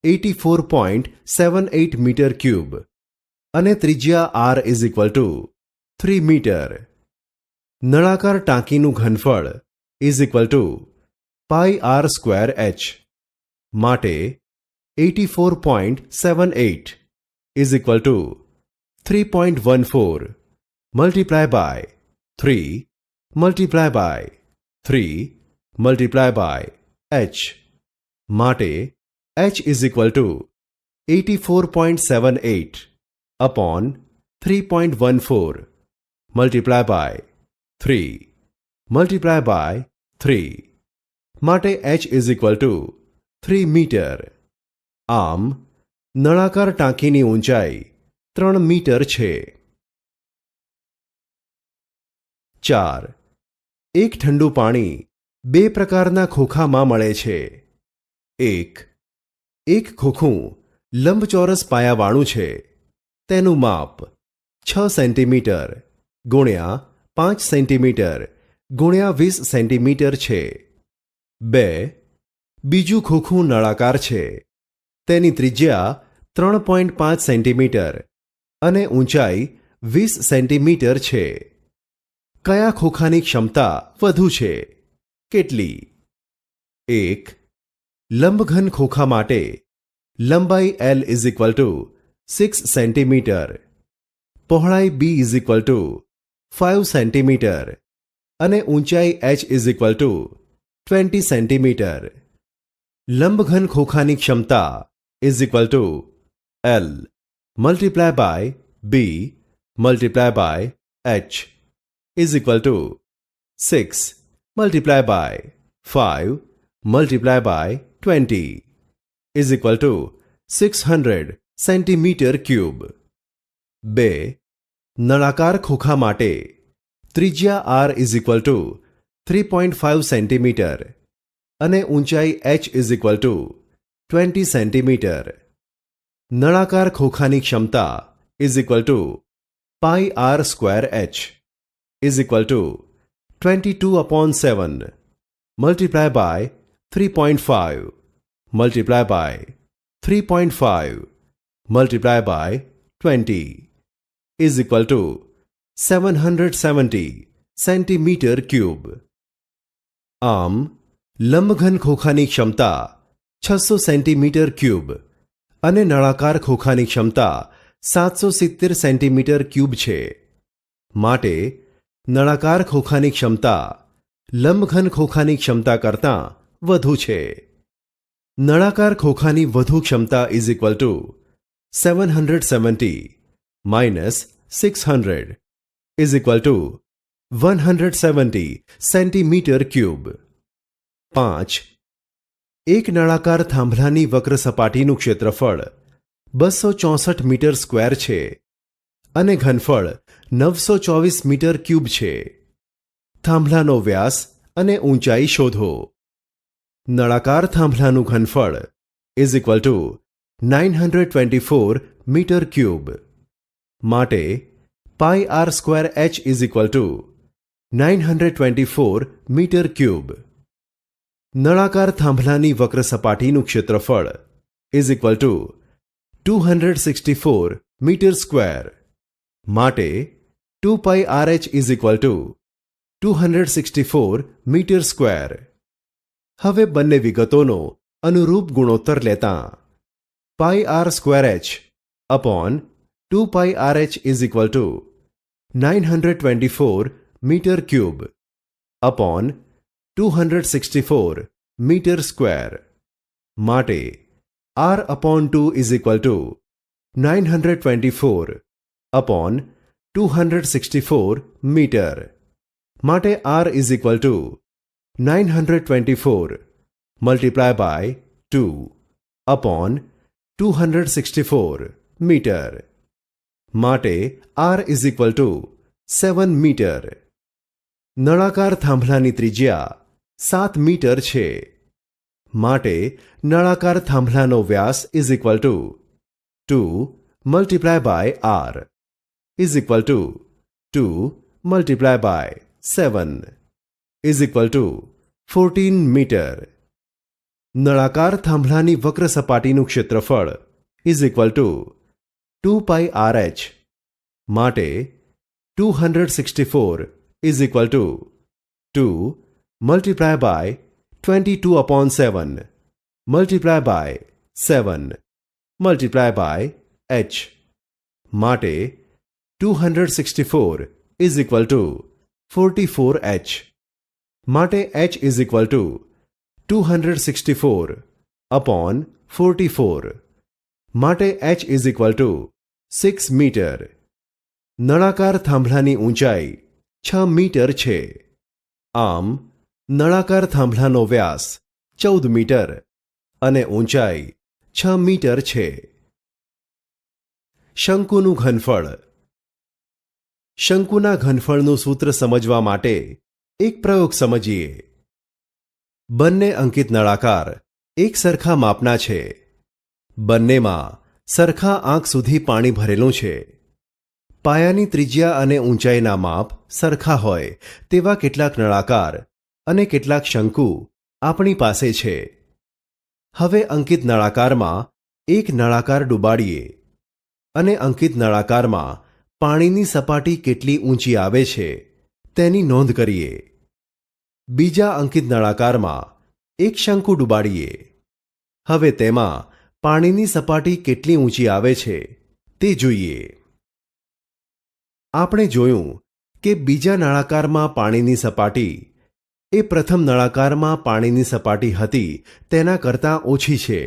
84.78 meter cube અને ત્રિજ્યા r is equal to 3 metre. નળાકાર ટાંકીનું ઘનફળ is equal to પાઈ આર સ્ક્વેર એચ માટે 84.78 is equal to 3.14 multiply by 3 multiply by 3 multiply by h માટે h is equal to 84.78 upon 3.14 multiply by 3 multiply by 3 માટે h is equal to 3 metre. આમ નળાકાર ટાંકીની ઊંચાઈ 3 મીટર છે. 4. એક ઠંડુ પાણી 2 પ્રકારના ખોખામાં મળે છે. એક ખોખું લંબચોરસ પાયાવાળું છે. તેનું માપ 6 સેન્ટીમીટર ગુણ્યા 5 સેન્ટીમીટર ગુણ્યા 20 સેન્ટીમીટર છે. 2. બીજું ખોખું નળાકાર છે. તેની ત્રિજ્યા 3.5 સેન્ટીમીટર અને ઊંચાઈ 20 સેન્ટીમીટર છે. કયા ખોખાની ક્ષમતા વધુ છે? કેટલી? 1. લંબઘન ખોખા માટે લંબાઈ L is equal to 6 centimetre, પહોળાઈ B is equal to 5 centimetre અને ઊંચાઈ h is equal to 20 centimetre. લંબઘન ખોખાની ક્ષમતા is equal to L multiply by B multiply by h is equal to 6 multiply by 5 multiply by 20 is equal to 600 centimetre cube. 2. નળાકાર ખોખા માટે ત્રિજ્યા r is equal to 3.5 centimetre અને ઊંચાઈ h is equal to 20 centimetre. નળાકાર ખોખાની ક્ષમતા is equal to pi R square H is equal to 22/7 multiply by 3.5 multiply by 3.5 multiply by 20 is equal to 770 centimetre cube. આમ લંબઘન ખોખાની ક્ષમતા 600 centimetre cube અને નળાકાર ખોખાની ક્ષમતા 770 સેન્ટીમીટર ક્યુબ છે. માટે નળાકાર ખોખાની ક્ષમતા લંબઘન ખોખાની ક્ષમતા કરતાં વધુ છે. નળાકાર ખોખાની વધુ ક્ષમતા is equal to 770 minus 600 is equal to 170 centimetre cube. 5. એક નળાકાર થાંભલાની વક્ર સપાટીનું ક્ષેત્રફળ 264 મીટર સ્ક્વેર છે અને ઘનફળ 924 મીટર ક્યુબ છે. થાંભલાનો વ્યાસ અને ઊંચાઈ શોધો. નળાકાર થાંભલાનું ઘનફળ is equal to 924 metre cube. માટે pi R square H is equal to 924 metre cube. નળાકાર થાંભલાની વક્ર સપાટીનું ક્ષેત્રફળ is equal to 264 metre square. માટે 2 pi R H is equal to 264 metre square. હવે બંને વિગતોનો અનુરૂપ ગુણોત્તર લેતા pi R square h upon 2 pi R H is equal to 924 metre cube upon 264 metre square. માટે r upon 2 is equal to 924 upon 264 metre. માટે r is equal to 924 multiply by 2 upon 264 metre. માટે r is equal to 7 metre. નળાકાર થાંભલાની ત્રિજ્યા 7 metre છે. માટે નળાકાર થાંભલાનો વ્યાસ is equal to 2 multiply by r is equal to 2 multiply by 7 is equal to 14 metre. નળાકાર થાંભલાની વક્ર સપાટીનું ક્ષેત્રફળ is equal to 2 pi R H. માટે 264 is equal to 2 multiply by 22 upon 7 multiply by 7 multiply by H. માટે 264 is equal to 44 H. માટે H is equal to 264 upon 44. માટે H is equal to 6 metre. નળાકાર થાંભલાની ઊંચાઈ 6 metre છે. આમ નળાકાર થાંભલાનો વ્યાસ 14 મીટર અને ઊંચાઈ 6 મીટર છે. શંકુનું ઘનફળ. શંકુના ઘનફળનું સૂત્ર સમજવા માટે એક પ્રયોગ સમજીએ. બંને અંકિત નળાકાર એક સરખા માપના છે. બંનેમાં સરખા આંક સુધી પાણી ભરેલું છે. પાયાની ત્રિજ્યા અને ઊંચાઈના માપ સરખા હોય તેવા કેટલાક નળાકાર અને કેટલાક શંકુ આપણી પાસે છે. હવે અંકિત નળાકારમાં એક નળાકાર ડૂબાડીએ અને અંકિત નળાકારમાં પાણીની સપાટી કેટલી ઊંચી આવે છે તેની નોંધ કરીએ. બીજા અંકિત નળાકારમાં એક શંકુ ડૂબાડીએ. હવે તેમાં પાણીની સપાટી કેટલી ઊંચી આવે છે તે જોઈએ. આપણે જોયું કે બીજા નળાકારમાં પાણીની સપાટી એ પ્રથમ નળાકારમાં પાણીની સપાટી હતી તેના કરતાં ઓછી છે.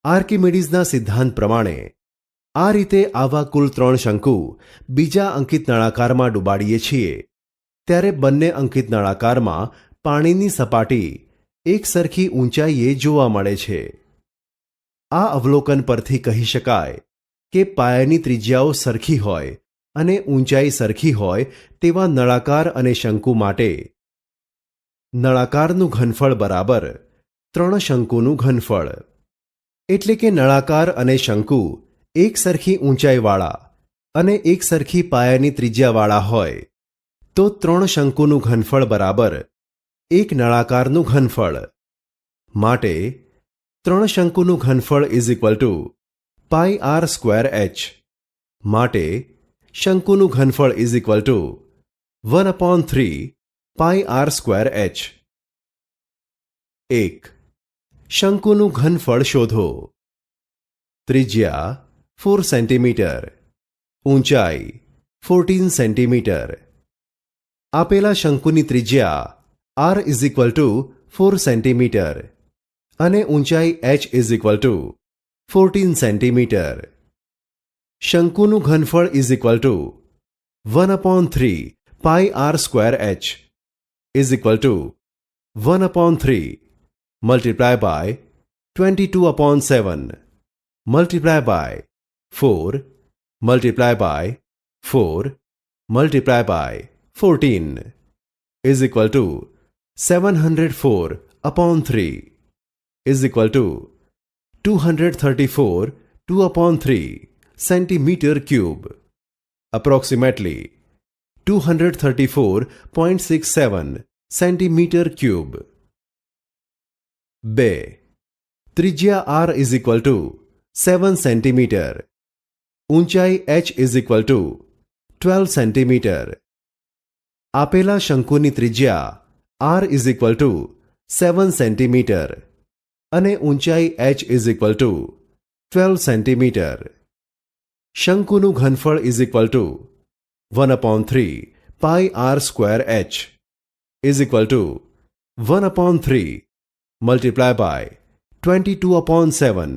આર્કિમિડીઝના સિદ્ધાંત પ્રમાણે આ રીતે આવા કુલ 3 શંકુ બીજા અંકિત નળાકારમાં ડૂબાડીએ છીએ ત્યારે બંને અંકિત નળાકારમાં પાણીની સપાટી એક સરખી ઊંચાઈએ જોવા મળે છે. આ અવલોકન પરથી કહી શકાય કે પાયાની ત્રિજ્યાઓ સરખી હોય અને ઊંચાઈ સરખી હોય તેવા નળાકાર અને શંકુ માટે નળાકારનું ઘનફળ બરાબર 3 શંકુનું ઘનફળ. એટલે કે નળાકાર અને શંકુ એક સરખી ઊંચાઈવાળા અને એક સરખી પાયાની ત્રિજ્યાવાળા હોય તો 3 શંકુનું ઘનફળ બરાબર એક નળાકારનું ઘનફળ. માટે ત્રણ શંકુનું ઘનફળ is equal to pi R square H. માટે શંકુનું ઘનફળ is equal to 1/3 pi R square h. 1. શંકુનું ઘનફળ શોધો. ત્રિજ્યા 4 સેન્ટીમીટર, ઊંચાઈ 14 સેન્ટીમીટર. આપેલા શંકુની ત્રિજ્યા r is equal to 4 centimetre અને ઊંચાઈ h is equal to 14 centimetre. શંકુનું ઘનફળ is equal to 1/3 pi R square H is equal to 1/3 multiply by 22/7 multiply by 4 multiply by 4 multiply by 14 is equal to 704/3 is equal to 234 2/3 centimetre cube. Approximately 234.67 centimetre cube. 2. ત્રિજ્યા r is equal to 7 centimetre, ઊંચાઈ h is equal to 12 centimetre. આપેલા શંકુની ત્રિજ્યા r is equal to 7 centimetre અને ઊંચાઈ h is equal to 12 centimetre. શંકુનું ઘનફળ is equal to 1/3 pi R square H is equal to 1/3 multiply by 22/7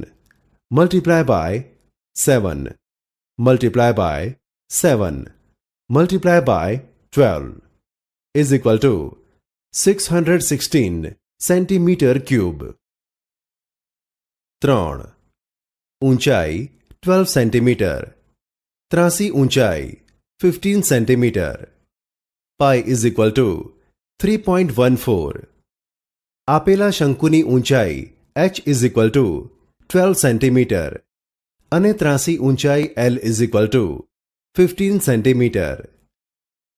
multiply by 7 multiply by 7 multiply by 12 is equal to 616 centimetre cube. 3. ઊંચાઈ 12 centimetre, ત્રાસી ઊંચાઈ 15 centimetre. Pi is equal to 3.14. આપેલા શંકુની ઊંચાઈ h is equal to 12 centimetre અને ત્રાસી ઊંચાઈ l is equal to 15 centimetre.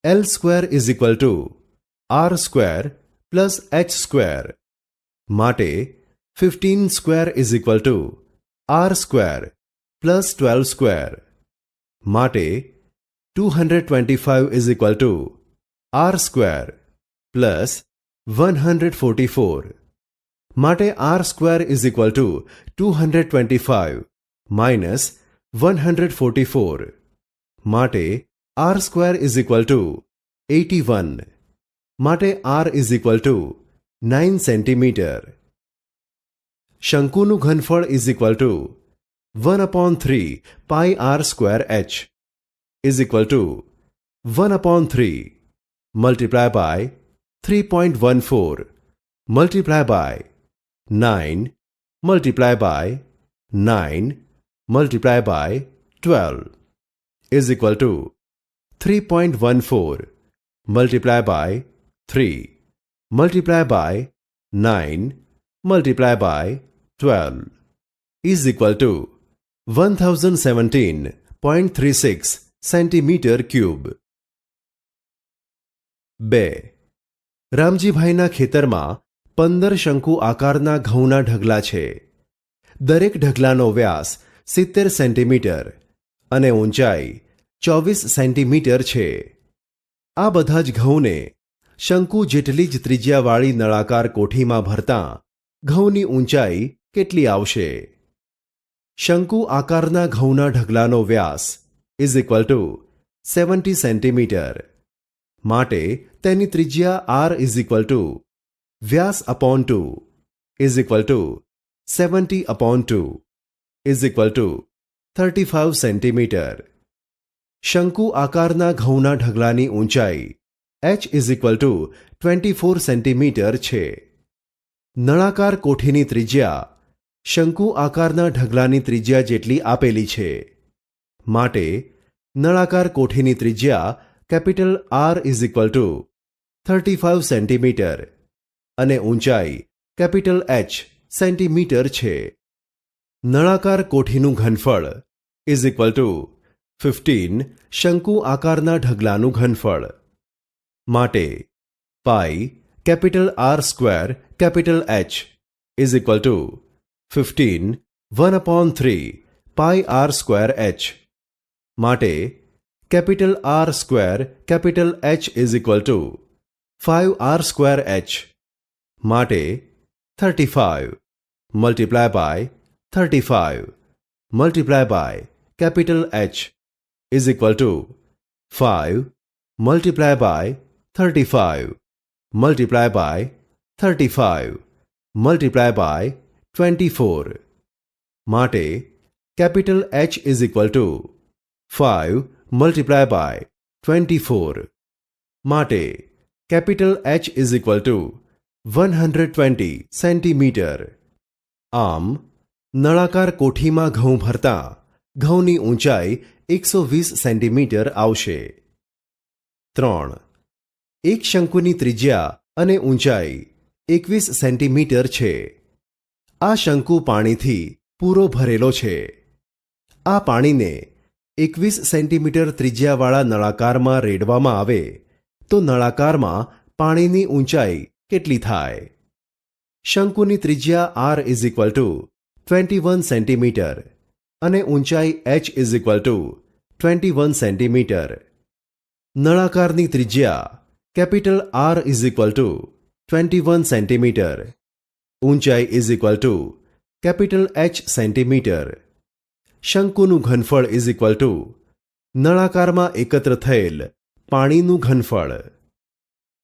l square is equal to r square plus h square. માટે 15 square is equal to r square plus 12 square. માટે 225 is equal to r square plus 144. માટે r square is equal to 225 minus 144. માટે r square is equal to 81. માટે r is equal to 9 centimetre. શંકુનું ઘનફળ is equal to 1/3 pi R square H is equal to 1/3 multiply by 3.14 multiply by 9 multiply by 9 multiply by 12 is equal to 3.14 multiply by 3 multiply by 9 multiply by 12 is equal to 1017.36 centimetre cube. 2. રામજીભાઈના ખેતરમાં 15 શંકુ આકારના ઘઉંના ઢગલા છે. દરેક ઢગલાનો વ્યાસ 70 centimetre અને ઊંચાઈ 24 સેન્ટીમીટર છે. આ બધા જ ઘઉંને શંકુ જેટલી જ ત્રિજ્યાવાળી નળાકાર કોઠીમાં ભરતાં ઘઉંની ઊંચાઈ કેટલી આવશે? શંકુ આકારના ઘઉંના ઢગલાનો વ્યાસ ઇઝ ઇક્વલ ટુ 70 સેન્ટીમીટર. માટે તેની ત્રિજ્યા r ઇઝ ઇક્વલ ટુ વ્યાસ upon 2 is equal to 70/2 is equal to 35 centimetre. શંકુ આકારના ઘઉંના ઢગલાની ઊંચાઈ h is equal to 24 centimetre છે. નળાકાર કોઠીની ત્રિજ્યા શંકુ આકારના ઢગલાની ત્રિજ્યા જેટલી આપેલી છે. માટે નળાકાર કોઠીની ત્રિજ્યા capital R is equal to 35 centimetre અને ઊંચાઈ કેપિટલ H સેન્ટીમીટર છે. નળાકાર કોઠીનું ઘનફળ ઇઝ ઇક્વલ ટુ 15 શંકુ આકારના ઢગલાનું ઘનફળ. માટે pi capital R square capital H is equal to 15 1/3 pi R square H માટે capital R square capital H is equal to 5r square H માટે 35 multiply by 35 multiply by capital H is equal to 5 multiply by 35 multiply by 35 multiply by 24 માટે capital H is equal to 5 multiply by 24 માટે capital H is equal to 120 centimetre. આમ નળાકાર કોઠીમાં ઘઉં ભરતા ઘઉંની ઊંચાઈ 120 centimetre આવશે. 3. એક શંકુની ત્રિજ્યા અને ઊંચાઈ 21 સેન્ટીમીટર છે. આ શંકુ પાણીથી પૂરો ભરેલો છે. આ પાણીને 21 સેન્ટીમીટર ત્રિજ્યાવાળા નળાકારમાં રેડવામાં આવે તો નળાકારમાં પાણીની ઊંચાઈ કેટલી થાય? શંકુની ત્રિજ્યા R is equal to 21 centimetre અને ઊંચાઈ h is equal to 21 centimetre. નળાકારની ત્રિજ્યા capital R is equal to 21 centimetre, ઊંચાઈ is equal to capital H centimetre. શંકુનું ઘનફળ ઇઝ ઇક્વલ ટુ નળાકારમાં એકત્ર થયેલ પાણીનું ઘનફળ.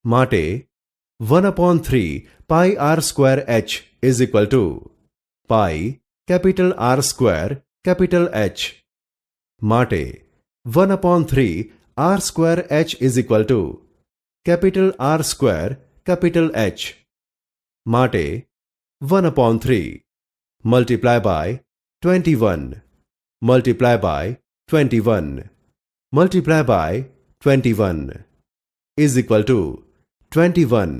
માટે 1/3 pi R square H is equal to pi capital R square capital H. માટે 1/3 r square H is equal to capital R square capital H. માટે 1/3 multiply by 21 multiply by 21 multiply by 21 is equal to 21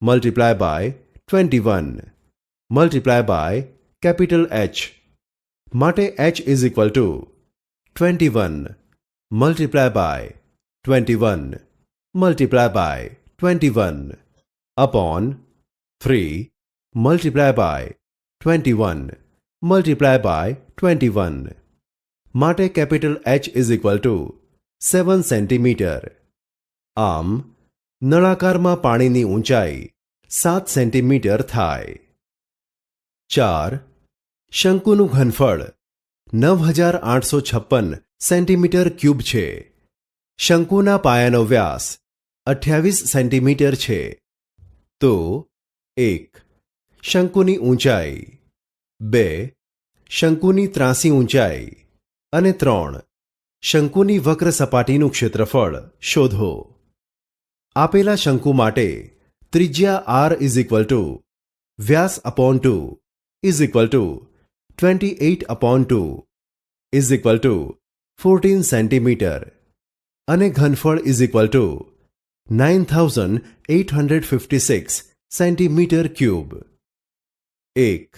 multiply by 21 multiply by capital H. માટે H is equal to 21 multiply by 21 multiply by 21 upon 3 multiply by 21 multiply by 21. માટે capital H is equal to 7 centimetre. આમ નળાકારમાં પાણીની ઊંચાઈ 7 centimetre થાય. 4. શંકુનું ઘનફળ 9856 centimetre cube છે. શંકુના પાયાનો વ્યાસ 28 centimetre છે. તો 1. શંકુની ઊંચાઈ, 2. શંકુની ત્રાંસી ઊંચાઈ અને 3. શંકુની વક્ર સપાટીનું ક્ષેત્રફળ શોધો. આપેલા શંકુ માટે ત્રિજ્યા આર ઇઝ ઇક્વલ ટુ વ્યાસ upon 2 is equal to 28/2 is equal to 14 centimetre અને ઘનફળ is equal to 9856 centimetre cube. 1.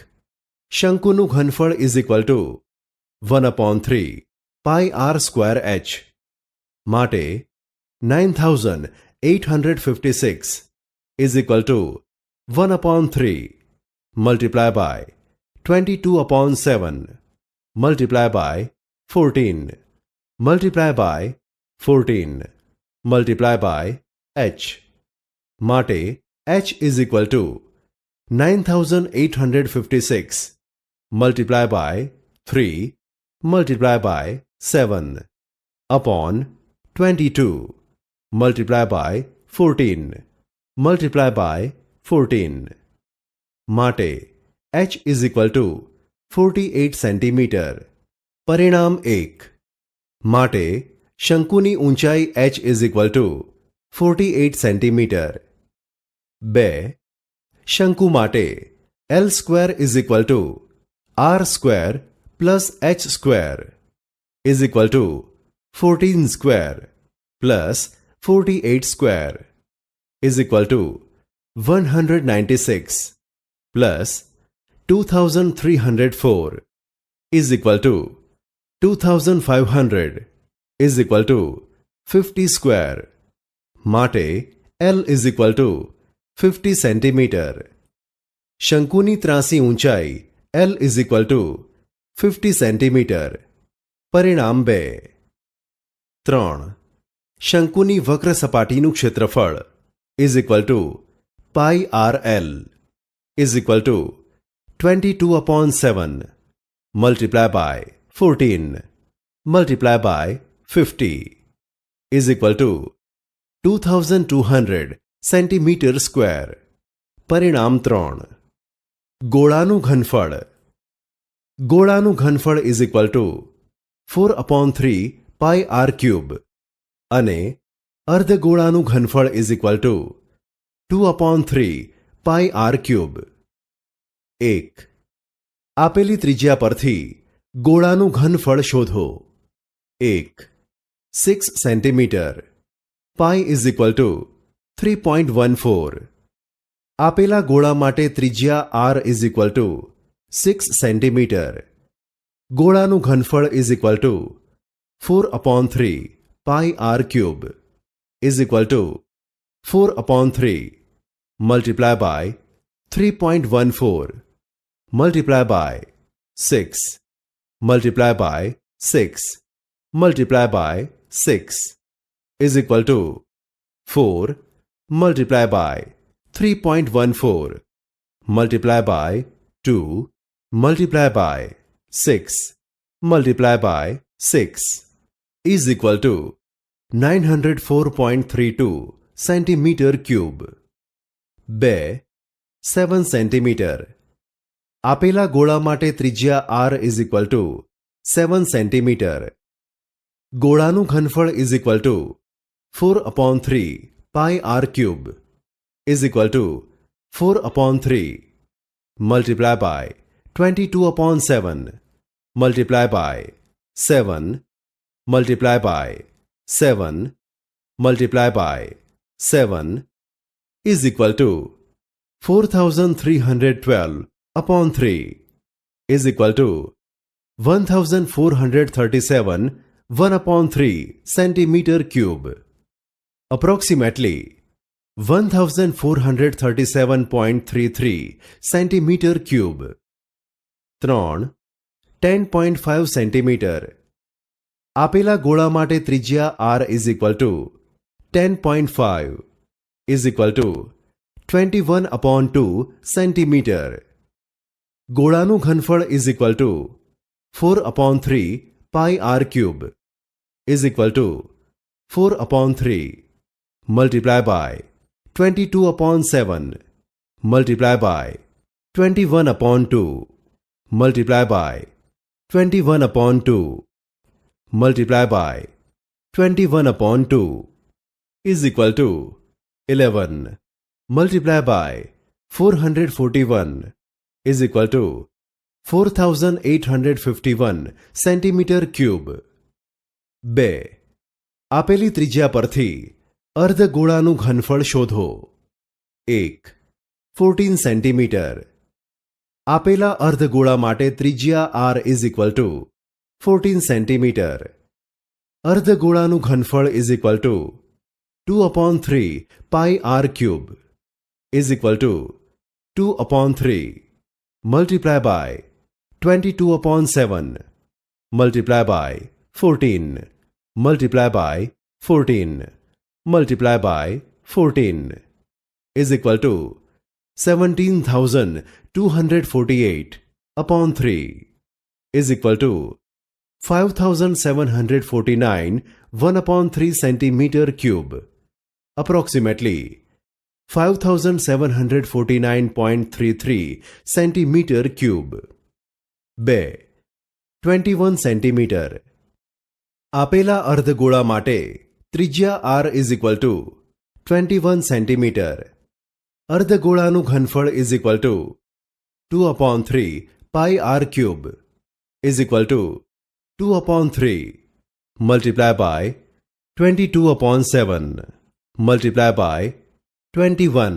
શંકુનું ઘનફળ is equal to 1/3 pi R square H. માટે 9856 is equal to 1/3 multiply by 22/7 multiply by 14 multiply by 14 multiply by H. માટે H is equal to 9856 multiply by 3 multiply by 7 upon 22 multiply by 14 multiply by 14. માટે H is equal to 48 centimetre. પરિણામ 1. માટે શંકુની ઊંચાઈ h is equal to 48 centimetre. 2. શંકુ માટે l square is equal to r square plus h square is equal to 14 square plus 48 square is equal to 196 plus 2304 is equal to 2500 is equal to 50 square. માટે l is equal to 50 centimetre. શંકુની ત્રાંસી ઊંચાઈ L is equal to 50 centimetre. પરિણામ 2. 3. શંકુની વક્ર સપાટીનું ક્ષેત્રફળ is equal to pi RL is equal to 22/7 multiply by 14 multiply by 50 is equal to 2200 centimetre square. પરિણામ 3. ગોળાનું ઘનફળ. ગોળાનું ઘનફળ is equal to 4/3 pi r cube અને અર્ધગોળાનું ઘનફળ is equal to 2/3 pi r cube. 1. આપેલી ત્રિજ્યા પરથી ગોળાનું ઘનફળ શોધો. 1. 6 centimetre. Pi is equal to 3.14. આપેલા ગોળા માટે ત્રિજ્યા r is equal to 6 centimetre. ગોળાનું ઘનફળ is equal to 4/3 pi r cube is equal to 4/3 multiply by 3.14 multiply by 6 multiply by 6 multiply by 6 is equal to 4 multiply by 3.14 multiply by 2 multiply by 6 multiply by 6 is equal to 904.32 centimetre cube. 2. 7 centimetre. આપેલા ગોળા માટે ત્રિજ્યા r is equal to 7 centimetre. ગોળાનું ઘનફળ is equal to 4/3 pi r cube is equal to 4/3 multiply by 22/7 multiply by 7 multiply by 7 multiply by 7 is equal to 4312/3 is equal to 1437 1/3 centimeter cube. Approximately 1437.33 centimeter cube. 3. 10.5 centimetre. આપેલા ગોળા માટે ત્રિજ્યા r is equal to 10.5 is equal to 21/2 centimetre. ગોળાનું ઘનફળ is equal to 4/3 pi r cube is equal to 4/3 multiply by 22/7 multiply by 21/2 multiply by 21/2 multiply by 21/2 is equal to 11 multiply by 441 is equal to 4851 centimetre cube. 2. આપેલી ત્રિજ્યા પરથી અર્ધગોળાનું ઘનફળ શોધો. 1. 14 centimetre. આપેલા અર્ધગોળા માટે ત્રિજ્યા r is equal to 14 centimetre. અર્ધગોળાનું ઘનફળ is equal to 2/3 pi r cube is equal to 2/3 multiply by 22/7 multiply by 14 multiply by 14 multiply by 14 is equal to 17,248/3 is equal to 5,749 1/3 centimeter cube. Approximately 5,749.33 centimeter cube. 2. 21 centimetre. આપેલા અર્ધગોળા માટે ત્રિજ્યા r is equal to 21 centimetre. અર્ધગોળાનું ઘનફળ is equal to 2/3 pi r cube is equal to 2/3 multiply by 22/7 multiply by 21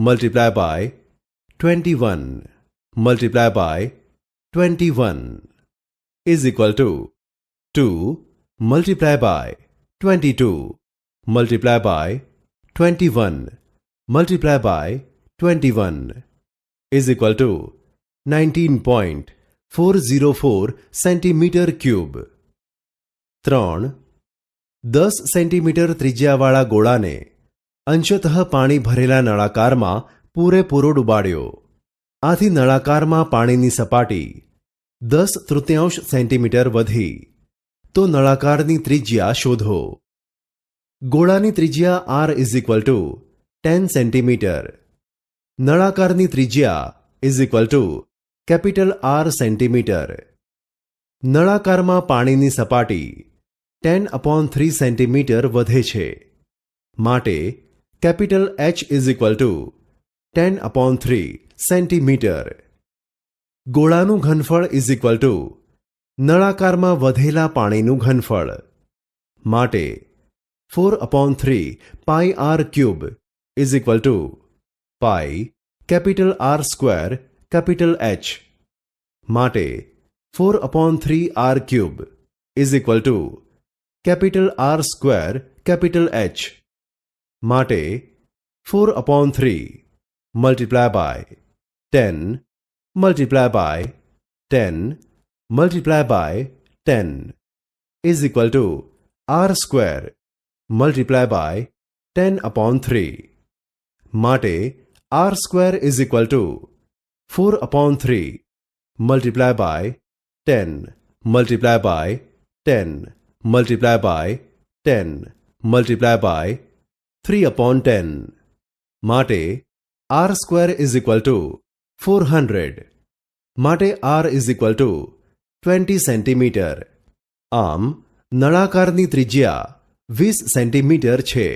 multiply by 21 multiply by 21 is equal to 2 multiply by 22 multiply by 21 multiply by 21 is equal to 19.404 centimetre cube. 3. 10 centimetre ત્રિજ્યાવાળા ગોળાને અંશતઃ પાણી ભરેલા નળાકારમાં પૂરેપૂરો ડૂબાડ્યો. આથી નળાકારમાં પાણીની સપાટી 10/3 centimetre વધી. તો નળાકારની ત્રિજ્યા શોધો. ગોળાની ત્રિજ્યા r = 10 સેન્ટીમીટર. નળાકારની ત્રિજ્યા = R સેન્ટીમીટર. નળાકારમાં પાણીની સપાટી 10/3 સેન્ટીમીટર વધે છે. માટે H = 10/3 સેન્ટીમીટર. ગોળાનું ઘનફળ = નળાકારમાં વધેલા પાણીનું ઘનફળ. માટે 4/3 πr³ pi R² H. માટે 4/3 r³ R² H. માટે 4/3 × 10 × 10 × 10 R² × 10/3. માટે R² = 4/3 × 10 × 10 × 3/10. માટે R² = 400. માટે R = 20 સેન્ટીમીટર. આમ નળાકારની ત્રિજ્યા 20 સેન્ટીમીટર છે.